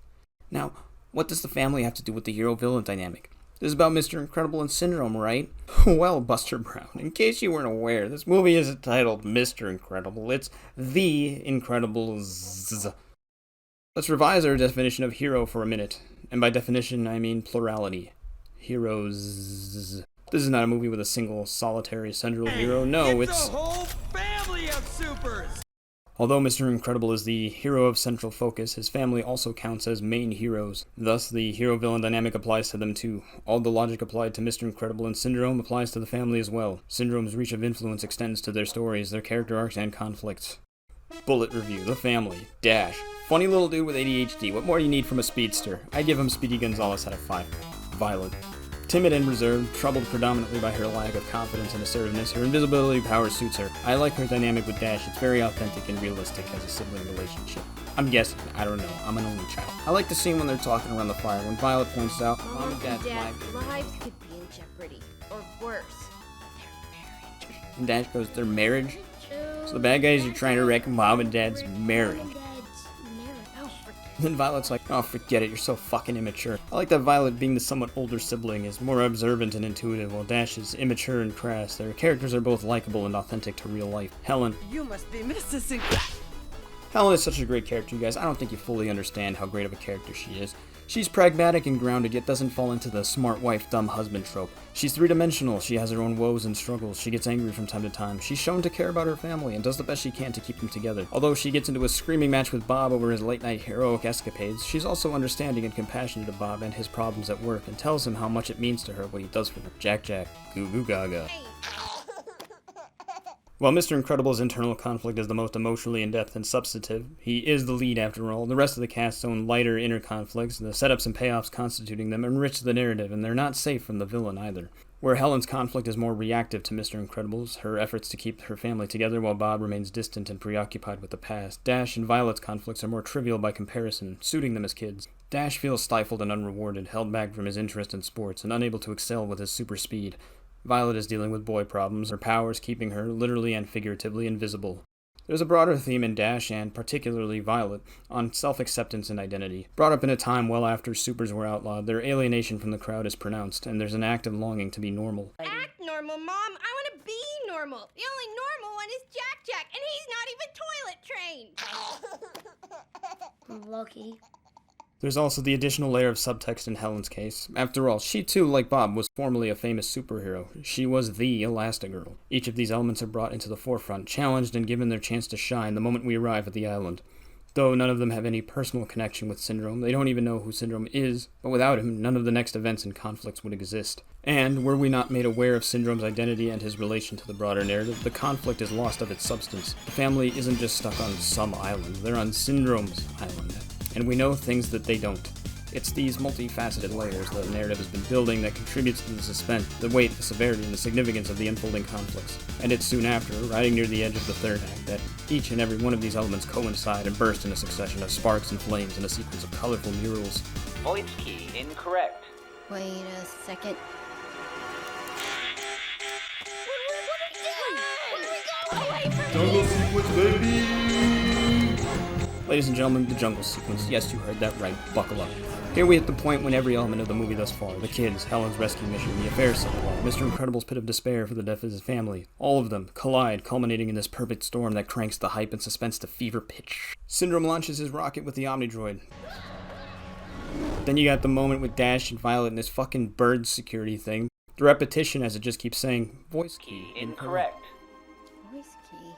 Now, what does the family have to do with the hero-villain dynamic? This is about Mr. Incredible and Syndrome, right? Well, Buster Brown, in case you weren't aware, this movie isn't titled Mr. Incredible, it's The Incredibles. Let's revise our definition of hero for a minute, and by definition I mean plurality. Heroes. This is not a movie with a single, solitary, central hero, no, It's a whole family of supers! Although Mr. Incredible is the hero of central focus, his family also counts as main heroes. Thus, the hero-villain dynamic applies to them too. All the logic applied to Mr. Incredible and Syndrome applies to the family as well. Syndrome's reach of influence extends to their stories, their character arcs, and conflicts. Bullet review, the family. Dash. Funny little dude with ADHD. What more do you need from a speedster? I'd give him Speedy Gonzales out of 5. Violet. Timid and reserved, troubled predominantly by her lack of confidence and assertiveness, her invisibility power suits her. I like her dynamic with Dash. It's very authentic and realistic as a sibling relationship. I'm guessing. I don't know. I'm an only child. I like the scene when they're talking around the fire, when Violet points out, Mom and Dad's lives could be in jeopardy. Or worse. And Dash goes, their marriage? So the bad guys are trying to wreck Mom and Dad's marriage. Then Violet's like, oh, forget it, you're so fucking immature. I like that Violet, being the somewhat older sibling, is more observant and intuitive, while Dash is immature and crass. Their characters are both likable and authentic to real life. Helen. You must be Mrs. Helen is such a great character, you guys. I don't think you fully understand how great of a character she is. She's pragmatic and grounded, yet doesn't fall into the smart wife, dumb husband trope. She's three-dimensional, she has her own woes and struggles, she gets angry from time to time. She's shown to care about her family and does the best she can to keep them together. Although she gets into a screaming match with Bob over his late-night heroic escapades, she's also understanding and compassionate of Bob and his problems at work and tells him how much it means to her what he does for them. Jack Jack. Goo Goo Gaga. While Mr. Incredible's internal conflict is the most emotionally in-depth and substantive, he is the lead after all. The rest of the cast's own lighter inner conflicts, the setups and payoffs constituting them, enrich the narrative, and they're not safe from the villain either. Where Helen's conflict is more reactive to Mr. Incredible's, her efforts to keep her family together while Bob remains distant and preoccupied with the past, Dash and Violet's conflicts are more trivial by comparison, suiting them as kids. Dash feels stifled and unrewarded, held back from his interest in sports, and unable to excel with his super speed. Violet is dealing with boy problems, her powers keeping her, literally and figuratively, invisible. There's a broader theme in Dash, and particularly Violet, on self-acceptance and identity. Brought up in a time well after supers were outlawed, their alienation from the crowd is pronounced, and there's an active longing to be normal. Act normal, Mom! I want to be normal! The only normal one is Jack Jack, and he's not even toilet trained! Lucky. There's also the additional layer of subtext in Helen's case. After all, she too, like Bob, was formerly a famous superhero. She was the Elastigirl. Each of these elements are brought into the forefront, challenged and given their chance to shine the moment we arrive at the island. Though none of them have any personal connection with Syndrome, they don't even know who Syndrome is, but without him, none of the next events and conflicts would exist. And, were we not made aware of Syndrome's identity and his relation to the broader narrative, the conflict is lost of its substance. The family isn't just stuck on some island, they're on Syndrome's island. And we know things that they don't. It's these multifaceted layers the narrative has been building that contributes to the suspense, the weight, the severity, and the significance of the unfolding conflicts. And it's soon after, riding near the edge of the third act, that each and every one of these elements coincide and burst in a succession of sparks and flames in a sequence of colorful murals. Voice key incorrect. Wait a second. What are we doing? Away from Jungle sequence, baby! Ladies and gentlemen, the jungle sequence. Yes, you heard that right. Buckle up. Here we hit the point when every element of the movie thus far, the kids, Helen's rescue mission, the affair subplot, Mr. Incredible's pit of despair for the death of his family, all of them collide, culminating in this perfect storm that cranks the hype and suspense to fever pitch. Syndrome launches his rocket with the Omnidroid. Then you got the moment with Dash and Violet and this fucking bird security thing. The repetition as it just keeps saying, voice key incorrect. Voice key.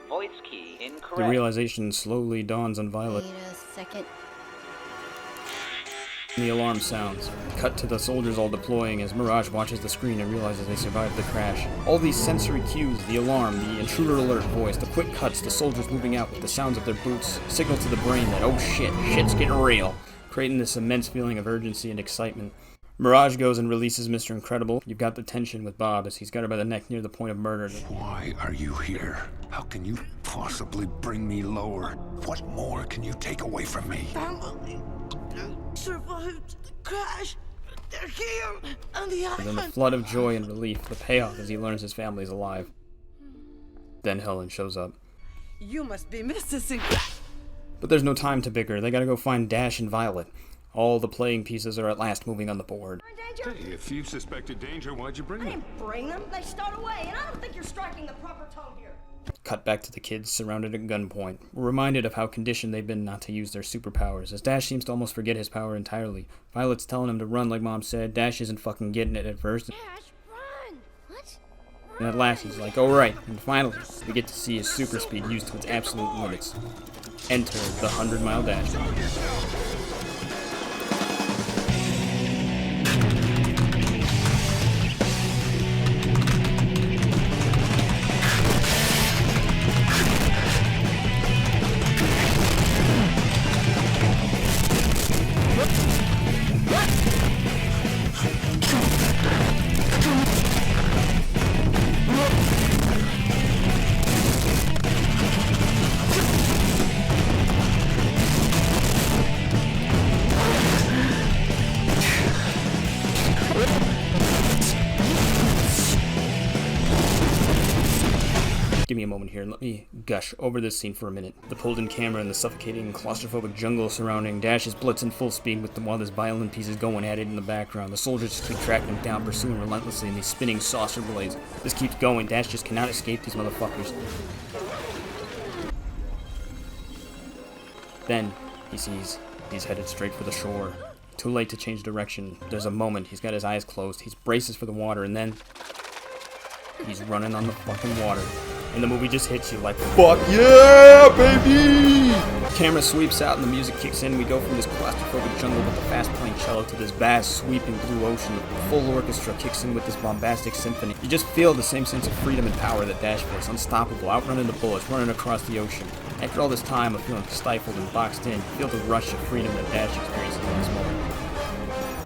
Voice key incorrect. The realization slowly dawns on Violet. Wait a second. The alarm sounds. Cut to the soldiers all deploying as Mirage watches the screen and realizes they survived the crash. All these sensory cues, the alarm, the intruder alert voice, the quick cuts, the soldiers moving out with the sounds of their boots, signal to the brain that, oh shit's getting real, creating this immense feeling of urgency and excitement. Mirage goes and releases Mr. Incredible. You've got the tension with Bob as he's got her by the neck near the point of murder. Why are you here? How can you possibly bring me lower? What more can you take away from me? Family survived the crash. They're here on the island. And then the flood of joy and relief, the payoff as he learns his family's alive. Then Helen shows up. You must be Mrs. But there's no time to bicker. They gotta go find Dash and Violet. All the playing pieces are at last moving on the board. Hey, if you suspected danger, why'd you bring them? I didn't bring them. They stowed away, and I don't think you're striking the proper tone here. Cut back to the kids surrounded at gunpoint. We're reminded of how conditioned they've been not to use their superpowers, as Dash seems to almost forget his power entirely. Violet's telling him to run like Mom said. Dash isn't fucking getting it at first. Dash, run! What? And at last he's like, alright, and finally, we get to see his super speed used to its absolute limits. Enter the 100-mile dash. Give me a moment here and let me gush over this scene for a minute. The pulled-in camera and the suffocating, claustrophobic jungle surrounding Dash is blitzing full speed with while this violin piece is going at it in the background. The soldiers just keep tracking him down, pursuing relentlessly in these spinning saucer blades. This keeps going. Dash just cannot escape these motherfuckers. Then he sees he's headed straight for the shore. Too late to change direction. There's a moment. He's got his eyes closed. He braces for the water, and then he's running on the fucking water. And the movie just hits you like, fuck yeah, baby! The camera sweeps out and the music kicks in. We go from this claustrophobic jungle with the fast-playing cello to this vast, sweeping blue ocean. The full orchestra kicks in with this bombastic symphony. You just feel the same sense of freedom and power that Dash feels. Unstoppable, outrunning the bullets, running across the ocean. After all this time of feeling stifled and boxed in, you feel the rush of freedom that Dash experiences in this moment.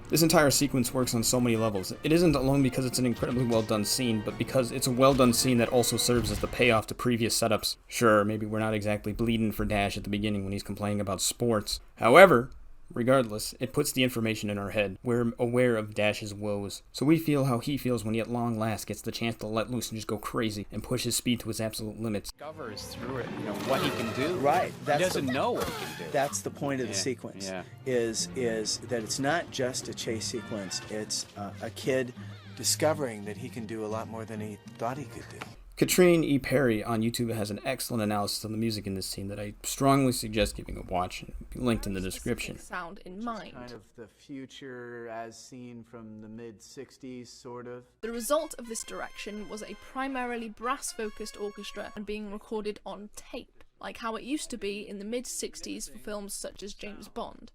This entire sequence works on so many levels. It isn't alone because it's an incredibly well done scene, but because it's a well done scene that also serves as the payoff to previous setups. Sure, maybe we're not exactly bleeding for Dash at the beginning when he's complaining about sports. However, regardless, it puts the information in our head. We're aware of Dash's woes, so we feel how he feels when he at long last gets the chance to let loose and just go crazy and push his speed to its absolute limits. Discovers through it, what he can do. Right. He doesn't know what he can do. That's the point of the sequence. Is that it's not just a chase sequence. It's a kid discovering that he can do a lot more than he thought he could do. Katrine E. Perry on YouTube has an excellent analysis of the music in this scene that I strongly suggest giving a watch, and be linked in the description. Sound in mind. Kind of the future as seen from the mid-60s, sort of. The result of this direction was a primarily brass-focused orchestra and being recorded on tape, like how it used to be in the mid-60s for films such as James Bond.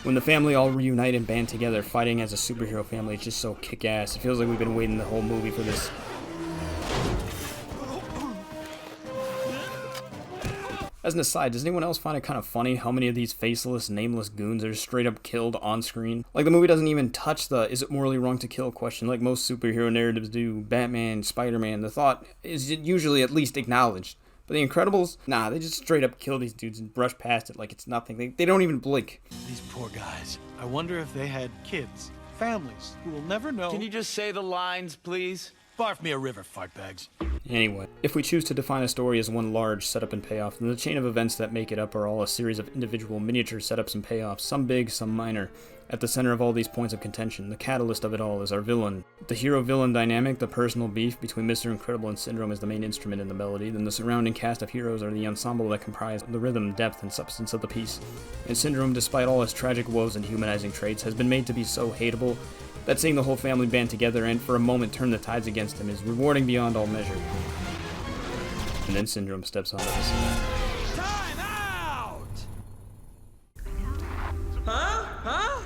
When the family all reunite and band together, fighting as a superhero family, it's just so kick-ass. It feels like we've been waiting the whole movie for this. As an aside, does anyone else find it kind of funny how many of these faceless, nameless goons are straight up killed on screen? Like, the movie doesn't even touch the is it morally wrong to kill question like most superhero narratives do. Batman, Spider-Man, the thought is usually at least acknowledged. But The Incredibles, nah, they just straight up kill these dudes and brush past it like it's nothing. They don't even blink. These poor guys. I wonder if they had kids, families, who will never know. Can you just say the lines, please? Barf me a river, fartbags. Anyway, if we choose to define a story as one large setup and payoff, then the chain of events that make it up are all a series of individual miniature setups and payoffs, some big, some minor. At the center of all these points of contention, the catalyst of it all, is our villain. The hero-villain dynamic, the personal beef between Mr. Incredible and Syndrome is the main instrument in the melody, then the surrounding cast of heroes are the ensemble that comprise the rhythm, depth, and substance of the piece. And Syndrome, despite all his tragic woes and humanizing traits, has been made to be so hateable that seeing the whole family band together and for a moment turn the tides against him is rewarding beyond all measure. And then Syndrome steps onto the scene. Time out! Huh?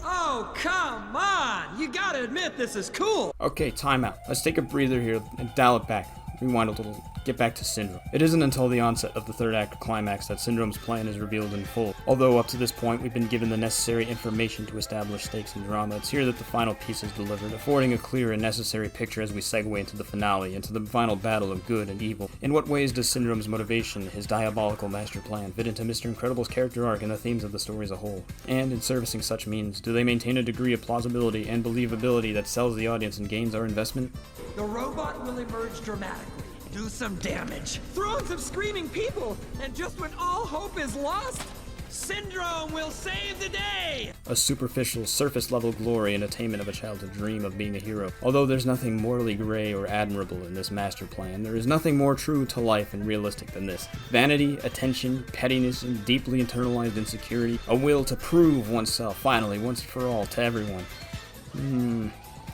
Oh, come on! You gotta admit this is cool! Okay, time out. Let's take a breather here and dial it back. Rewind a little. Get back to Syndrome. It isn't until the onset of the third act climax that Syndrome's plan is revealed in full. Although up to this point we've been given the necessary information to establish stakes and drama, it's here that the final piece is delivered, affording a clear and necessary picture as we segue into the finale, into the final battle of good and evil. In what ways does Syndrome's motivation, his diabolical master plan, fit into Mr. Incredible's character arc and the themes of the story as a whole? And in servicing such means, do they maintain a degree of plausibility and believability that sells the audience and gains our investment? The robot will emerge dramatically, do some damage, throw in some screaming people, and just when all hope is lost, Syndrome will save the day! A superficial, surface-level glory and attainment of a childhood dream of being a hero. Although there's nothing morally gray or admirable in this master plan, there is nothing more true to life and realistic than this. Vanity, attention, pettiness, and deeply internalized insecurity. A will to prove oneself, finally, once and for all, to everyone.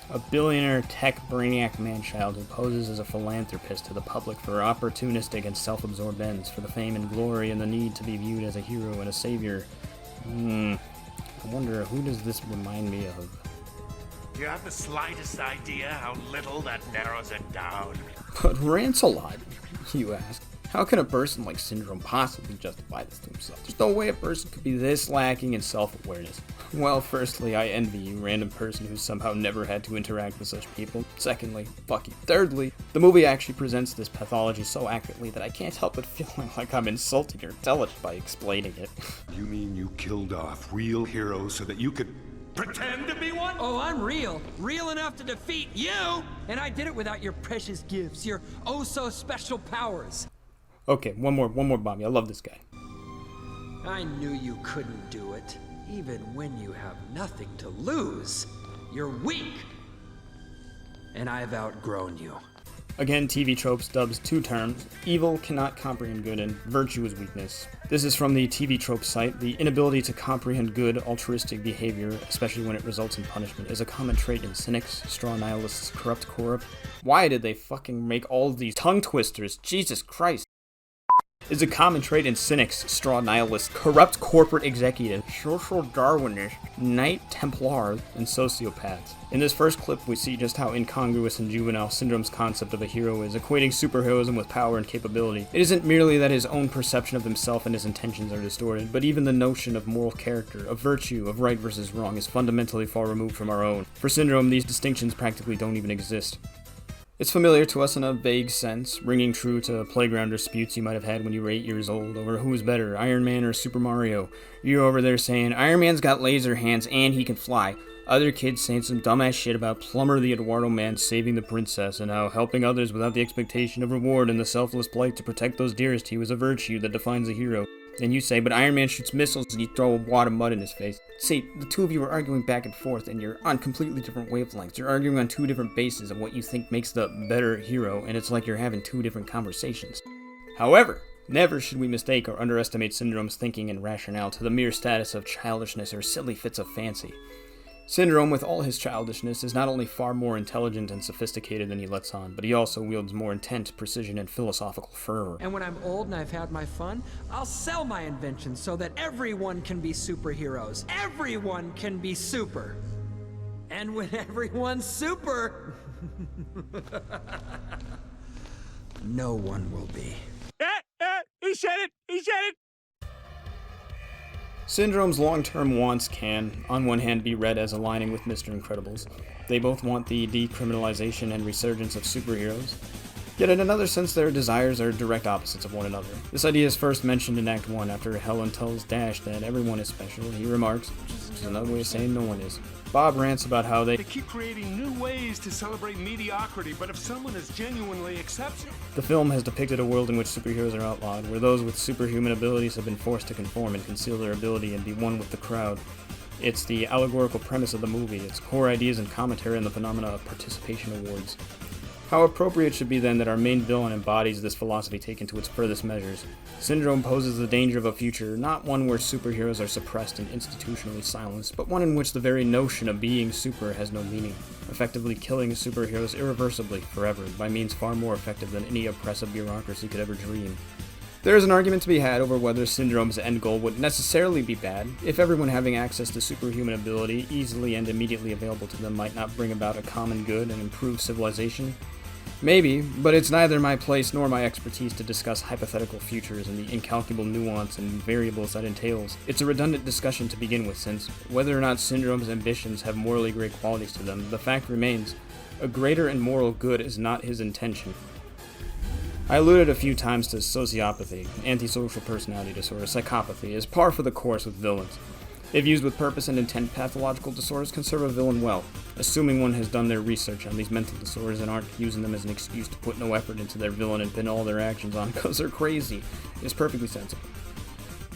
A billionaire tech brainiac man-child who poses as a philanthropist to the public for opportunistic and self-absorbed ends, for the fame and glory and the need to be viewed as a hero and a savior. I wonder, who does this remind me of? Do you have the slightest idea how little that narrows it down? But Rancelot, you ask. How can a person like Syndrome possibly justify this to himself? There's no way a person could be this lacking in self-awareness. Well, firstly, I envy you, random person who's somehow never had to interact with such people. Secondly, fuck you. Thirdly, the movie actually presents this pathology so accurately that I can't help but feeling like I'm insulting your intelligence by explaining it. You mean you killed off real heroes so that you could pretend to be one? Oh, I'm real. Real enough to defeat you! And I did it without your precious gifts, your oh-so-special powers. Okay, one more, Bobby. I love this guy. I knew you couldn't do it. Even when you have nothing to lose. You're weak. And I've outgrown you. Again, TV Tropes dubs two terms. Evil cannot comprehend good, and virtue is weakness. This is from the TV Tropes site. The inability to comprehend good, altruistic behavior, especially when it results in punishment, is a common trait in cynics, straw nihilists, corrupt. Why did they fucking make all of these tongue twisters? Jesus Christ. Is a common trait in cynics, straw nihilists, corrupt corporate executives, social Darwinists, Knight Templars, and sociopaths. In this first clip, we see just how incongruous and juvenile Syndrome's concept of a hero is, equating superheroism with power and capability. It isn't merely that his own perception of himself and his intentions are distorted, but even the notion of moral character, of virtue, of right versus wrong is fundamentally far removed from our own. For Syndrome, these distinctions practically don't even exist. It's familiar to us in a vague sense, ringing true to playground disputes you might have had when you were 8 years old over who's better, Iron Man or Super Mario. You're over there saying, Iron Man's got laser hands and he can fly. Other kids saying some dumbass shit about Plumber the Eduardo Man saving the princess and how helping others without the expectation of reward and the selfless plight to protect those dearest to you is a virtue that defines a hero. Then you say, but Iron Man shoots missiles and you throw a wad of mud in his face. See, the two of you are arguing back and forth and you're on completely different wavelengths. You're arguing on two different bases of what you think makes the better hero, and it's like you're having two different conversations. However, never should we mistake or underestimate Syndrome's thinking and rationale to the mere status of childishness or silly fits of fancy. Syndrome, with all his childishness, is not only far more intelligent and sophisticated than he lets on, but he also wields more intent, precision, and philosophical fervor. And when I'm old and I've had my fun, I'll sell my inventions so that everyone can be superheroes. Everyone can be super. And when everyone's super, no one will be. He said it! He said it! Syndrome's long-term wants can, on one hand, be read as aligning with Mr. Incredible's. They both want the decriminalization and resurgence of superheroes. Yet in another sense, their desires are direct opposites of one another. This idea is first mentioned in Act 1 after Helen tells Dash that everyone is special. He remarks, which is another way of saying no one is. Bob rants about how they keep creating new ways to celebrate mediocrity, but if someone is genuinely exceptional... The film has depicted a world in which superheroes are outlawed, where those with superhuman abilities have been forced to conform and conceal their ability and be one with the crowd. It's the allegorical premise of the movie, its core ideas and commentary on the phenomena of participation awards. How appropriate should be then that our main villain embodies this philosophy taken to its furthest measures. Syndrome poses the danger of a future, not one where superheroes are suppressed and institutionally silenced, but one in which the very notion of being super has no meaning, effectively killing superheroes irreversibly, forever, by means far more effective than any oppressive bureaucracy could ever dream. There is an argument to be had over whether Syndrome's end goal would necessarily be bad, if everyone having access to superhuman ability, easily and immediately available to them, might not bring about a common good and improve civilization. Maybe, but it's neither my place nor my expertise to discuss hypothetical futures and the incalculable nuance and variables that entails. It's a redundant discussion to begin with, since, whether or not Syndrome's ambitions have morally great qualities to them, the fact remains, a greater and moral good is not his intention. I alluded a few times to sociopathy, antisocial personality disorder, psychopathy, as par for the course with villains. If used with purpose and intent, pathological disorders can serve a villain well, assuming one has done their research on these mental disorders and aren't using them as an excuse to put no effort into their villain and pin all their actions on because they're crazy, is perfectly sensible.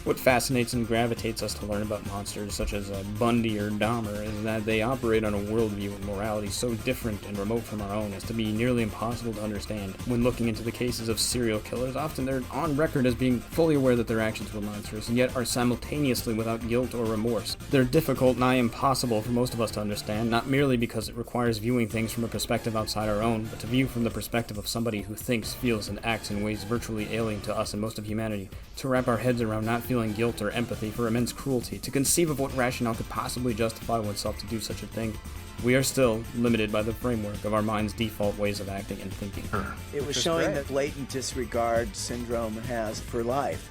What fascinates and gravitates us to learn about monsters such as Bundy or Dahmer is that they operate on a worldview and morality so different and remote from our own as to be nearly impossible to understand. When looking into the cases of serial killers, often they're on record as being fully aware that their actions were monstrous, and yet are simultaneously without guilt or remorse. They're difficult, nigh impossible for most of us to understand, not merely because it requires viewing things from a perspective outside our own, but to view from the perspective of somebody who thinks, feels, and acts in ways virtually alien to us and most of humanity. To wrap our heads around not feeling guilt or empathy for immense cruelty, to conceive of what rationale could possibly justify oneself to do such a thing. We are still limited by the framework of our mind's default ways of acting and thinking. It was showing the blatant disregard syndrome has for life.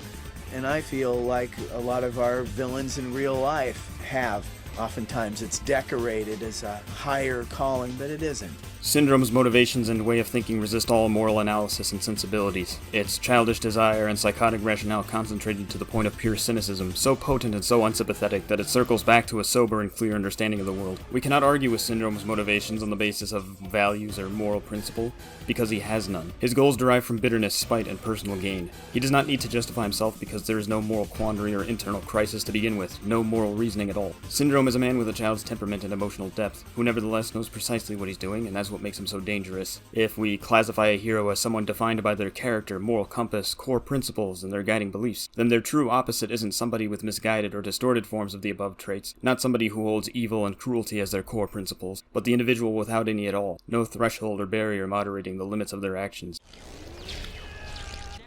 And I feel like a lot of our villains in real life have. Oftentimes it's decorated as a higher calling, but it isn't. Syndrome's motivations and way of thinking resist all moral analysis and sensibilities. Its childish desire and psychotic rationale concentrated to the point of pure cynicism, so potent and so unsympathetic that it circles back to a sober and clear understanding of the world. We cannot argue with Syndrome's motivations on the basis of values or moral principle, because he has none. His goals derive from bitterness, spite, and personal gain. He does not need to justify himself because there is no moral quandary or internal crisis to begin with, no moral reasoning at all. Syndrome is a man with a child's temperament and emotional depth, who nevertheless knows precisely what he's doing, and that's what makes him so dangerous. If we classify a hero as someone defined by their character, moral compass, core principles, and their guiding beliefs, then their true opposite isn't somebody with misguided or distorted forms of the above traits, not somebody who holds evil and cruelty as their core principles, but the individual without any at all, no threshold or barrier moderating the limits of their actions.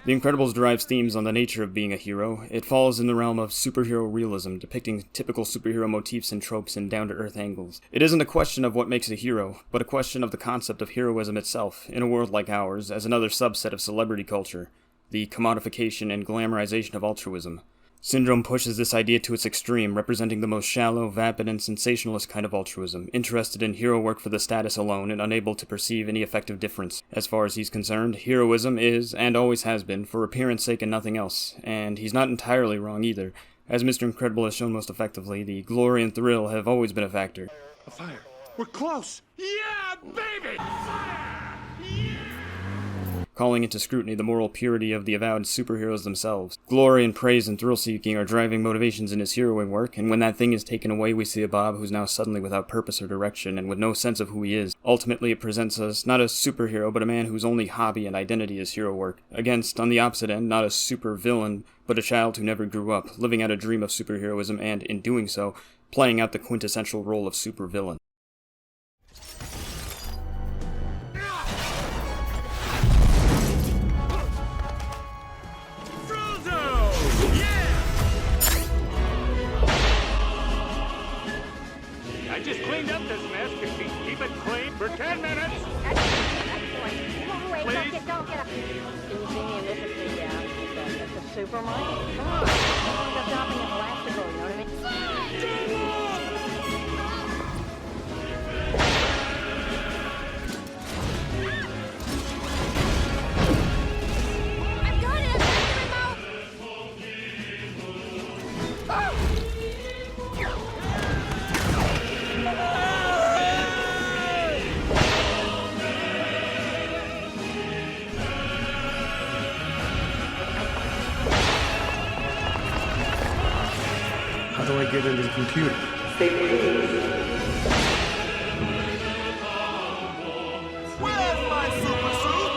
The Incredibles derives themes on the nature of being a hero. It falls in the realm of superhero realism, depicting typical superhero motifs and tropes in down-to-earth angles. It isn't a question of what makes a hero, but a question of the concept of heroism itself, in a world like ours, as another subset of celebrity culture, the commodification and glamorization of altruism. Syndrome pushes this idea to its extreme, representing the most shallow, vapid, and sensationalist kind of altruism, interested in hero work for the status alone and unable to perceive any effective difference. As far as he's concerned, heroism is, and always has been, for appearance sake and nothing else, and he's not entirely wrong either. As Mr. Incredible has shown most effectively, the glory and thrill have always been a factor. A fire. We're close. Yeah, baby! Fire! Yeah! Calling into scrutiny the moral purity of the avowed superheroes themselves. Glory and praise and thrill-seeking are driving motivations in his heroing work, and when that thing is taken away, we see a Bob who's now suddenly without purpose or direction, and with no sense of who he is. Ultimately, it presents us not a superhero, but a man whose only hobby and identity is hero work. Against, on the opposite end, not a super villain, but a child who never grew up, living out a dream of superheroism and, in doing so, playing out the quintessential role of supervillain. I just cleaned up this mess. Can we keep it clean for 10 minutes? Wait, Please? don't get up. Susie, and this is the supermarket. Come on. We're shopping at Elastigirl, you know what I mean? I've got it! I've got the remote! How do I get into the computer? Where's my super suit?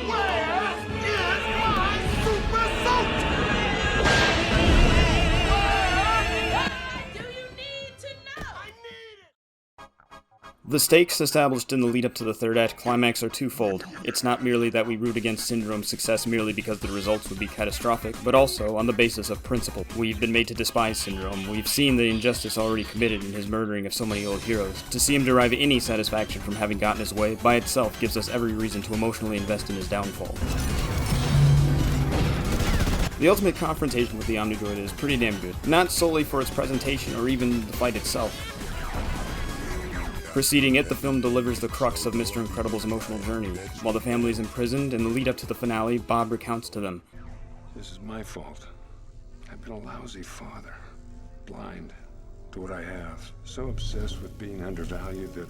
Where is my super suit? Do you need to know? I need it! The stakes established in the lead-up to the third act climax are twofold. It's not merely that we root against Syndrome's success merely because the results would be catastrophic, but also on the basis of principle. We've been made to despise Syndrome. We've seen the injustice already committed in his murdering of so many old heroes. To see him derive any satisfaction from having gotten his way, by itself gives us every reason to emotionally invest in his downfall. The ultimate confrontation with the Omnidroid is pretty damn good. Not solely for its presentation or even the fight itself. Preceding it, the film delivers the crux of Mr. Incredible's emotional journey. While the family is imprisoned, in the lead-up to the finale, Bob recounts to them. This is my fault. I've been a lousy father. Blind to what I have. So obsessed with being undervalued that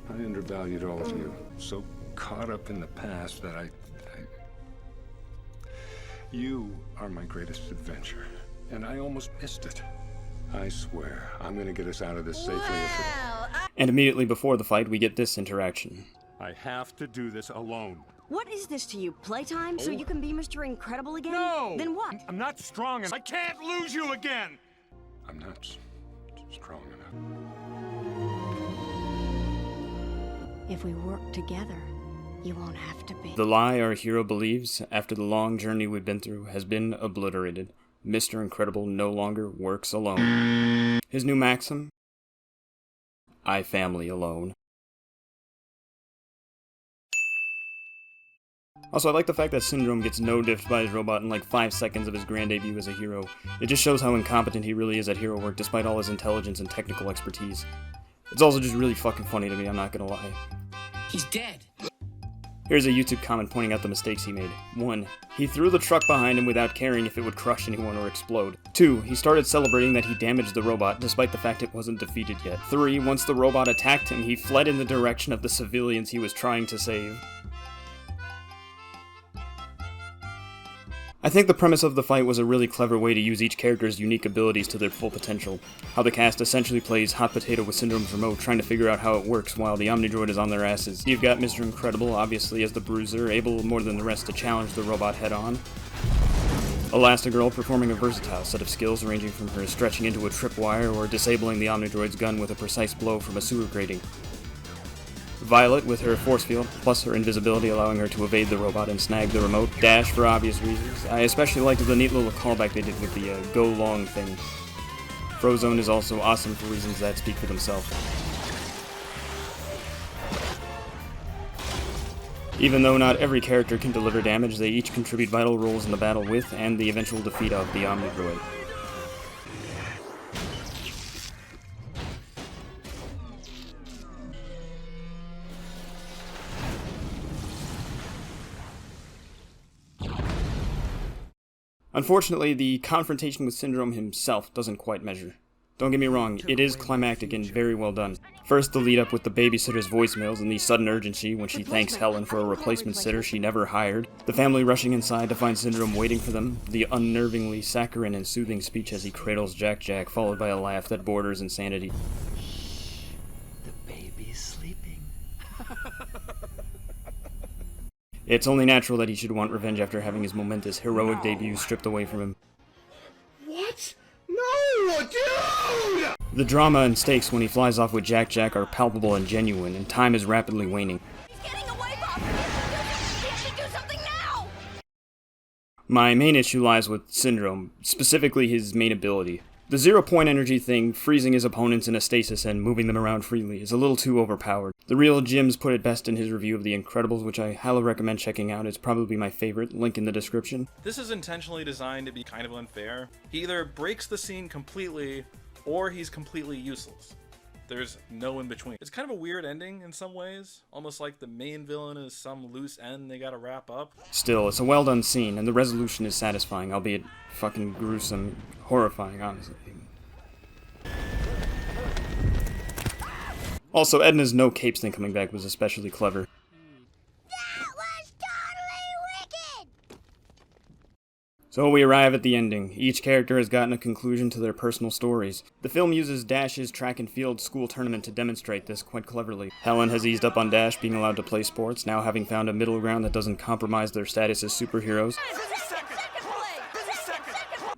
I undervalued all of you. So caught up in the past that I You are my greatest adventure, and I almost missed it. I swear, I'm gonna get us out of this safely. And immediately before the fight, we get this interaction. I have to do this alone. What is this to you? Playtime? So you can be Mr. Incredible again? No! Then what? I'm not strong enough. I can't lose you again! I'm not strong enough. If we work together, you won't have to be. The lie our hero believes, after the long journey we've been through, has been obliterated. Mr. Incredible no longer works alone. His new maxim? I family alone. Also, I like the fact that Syndrome gets no-diffed by his robot in like 5 seconds of his grand debut as a hero. It just shows how incompetent he really is at hero work despite all his intelligence and technical expertise. It's also just really fucking funny to me, I'm not gonna lie. He's dead. Here's a YouTube comment pointing out the mistakes he made. 1. He threw the truck behind him without caring if it would crush anyone or explode. 2. He started celebrating that he damaged the robot despite the fact it wasn't defeated yet. 3. Once the robot attacked him, he fled in the direction of the civilians he was trying to save. I think the premise of the fight was a really clever way to use each character's unique abilities to their full potential. How the cast essentially plays hot potato with Syndrome's remote, trying to figure out how it works while the Omnidroid is on their asses. You've got Mr. Incredible, obviously as the bruiser, able more than the rest to challenge the robot head-on. Elastigirl performing a versatile set of skills ranging from her stretching into a tripwire or disabling the Omnidroid's gun with a precise blow from a sewer grating. Violet with her force field, plus her invisibility allowing her to evade the robot and snag the remote. Dash for obvious reasons. I especially liked the neat little callback they did with the go long thing. Frozone is also awesome for reasons that speak for themselves. Even though not every character can deliver damage, they each contribute vital roles in the battle with and the eventual defeat of the Omnidroid. Unfortunately, the confrontation with Syndrome himself doesn't quite measure. Don't get me wrong, it is climactic and very well done. First, the lead up with the babysitter's voicemails and the sudden urgency when she thanks Helen for a replacement sitter she never hired. The family rushing inside to find Syndrome waiting for them. The unnervingly saccharine and soothing speech as he cradles Jack Jack, followed by a laugh that borders insanity. The baby's sleeping. It's only natural that he should want revenge after having his momentous, heroic debut stripped away from him. What? No, dude! The drama and stakes when he flies off with Jack Jack are palpable and genuine, and time is rapidly waning. He's getting away, Bob! He has to do something now! My main issue lies with Syndrome, specifically his main ability. The 0-point energy thing, freezing his opponents in a stasis and moving them around freely, is a little too overpowered. The real Jim's put it best in his review of The Incredibles, which I highly recommend checking out. It's probably my favorite, link in the description. This is intentionally designed to be kind of unfair. He either breaks the scene completely, or he's completely useless. There's no in between. It's kind of a weird ending in some ways, almost like the main villain is some loose end they gotta wrap up. Still, it's a well done scene, and the resolution is satisfying, albeit fucking gruesome, horrifying, honestly. Also, Edna's no capes thing coming back was especially clever. So we arrive at the ending. Each character has gotten a conclusion to their personal stories. The film uses Dash's track and field school tournament to demonstrate this quite cleverly. Helen has eased up on Dash being allowed to play sports, now having found a middle ground that doesn't compromise their status as superheroes.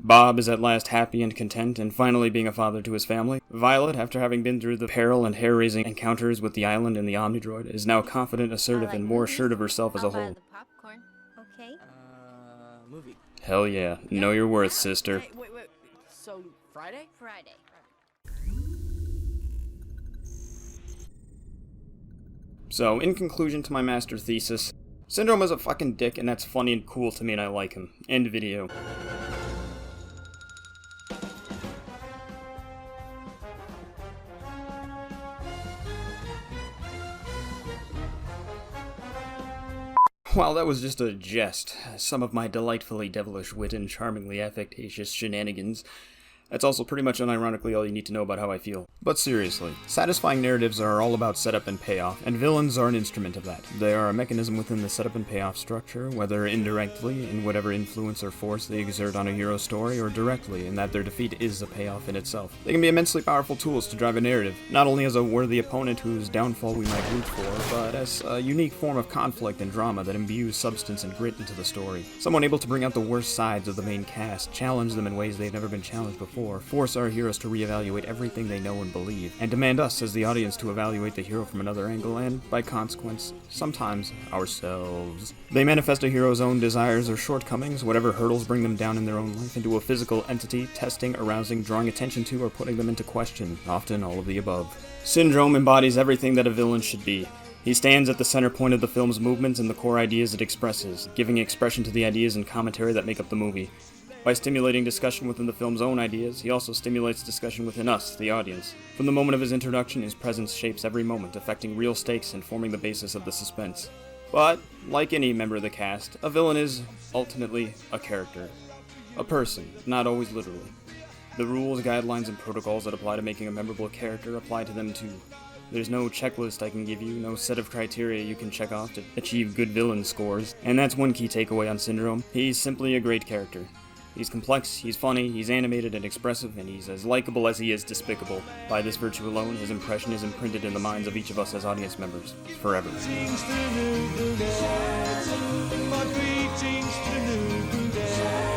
Bob is at last happy and content, and finally being a father to his family. Violet, after having been through the peril and hair-raising encounters with the island and the Omnidroid, is now confident, assertive, and more assured of herself as a whole. Popcorn. Okay. Movie. Hell yeah. Know your worth, sister. Hey, wait. So, Friday? Friday. So, in conclusion to my master thesis, Syndrome is a fucking dick, and that's funny and cool to me, and I like him. End video. While that was just a jest, some of my delightfully devilish wit and charmingly affectatious shenanigans, That's also pretty much unironically all you need to know about how I feel. But seriously, satisfying narratives are all about setup and payoff, and villains are an instrument of that. They are a mechanism within the setup and payoff structure, whether indirectly in whatever influence or force they exert on a hero's story, or directly in that their defeat is a payoff in itself. They can be immensely powerful tools to drive a narrative, not only as a worthy opponent whose downfall we might root for, but as a unique form of conflict and drama that imbues substance and grit into the story. Someone able to bring out the worst sides of the main cast, challenge them in ways they've never been challenged before, force our heroes to reevaluate everything they know and believe, and demand us as the audience to evaluate the hero from another angle and, by consequence, sometimes ourselves. They manifest a hero's own desires or shortcomings, whatever hurdles bring them down in their own life, into a physical entity, testing, arousing, drawing attention to, or putting them into question, often all of the above. Syndrome embodies everything that a villain should be. He stands at the center point of the film's movements and the core ideas it expresses, giving expression to the ideas and commentary that make up the movie. By stimulating discussion within the film's own ideas, he also stimulates discussion within us, the audience. From the moment of his introduction, his presence shapes every moment, affecting real stakes and forming the basis of the suspense. But, like any member of the cast, a villain is, ultimately, a character. A person, not always literally. The rules, guidelines, and protocols that apply to making a memorable character apply to them too. There's no checklist I can give you, no set of criteria you can check off to achieve good villain scores, and that's one key takeaway on Syndrome. He's simply a great character. He's complex, he's funny, he's animated and expressive, and he's as likable as he is despicable. By this virtue alone, his impression is imprinted in the minds of each of us as audience members, forever. My greetings to New Goudet.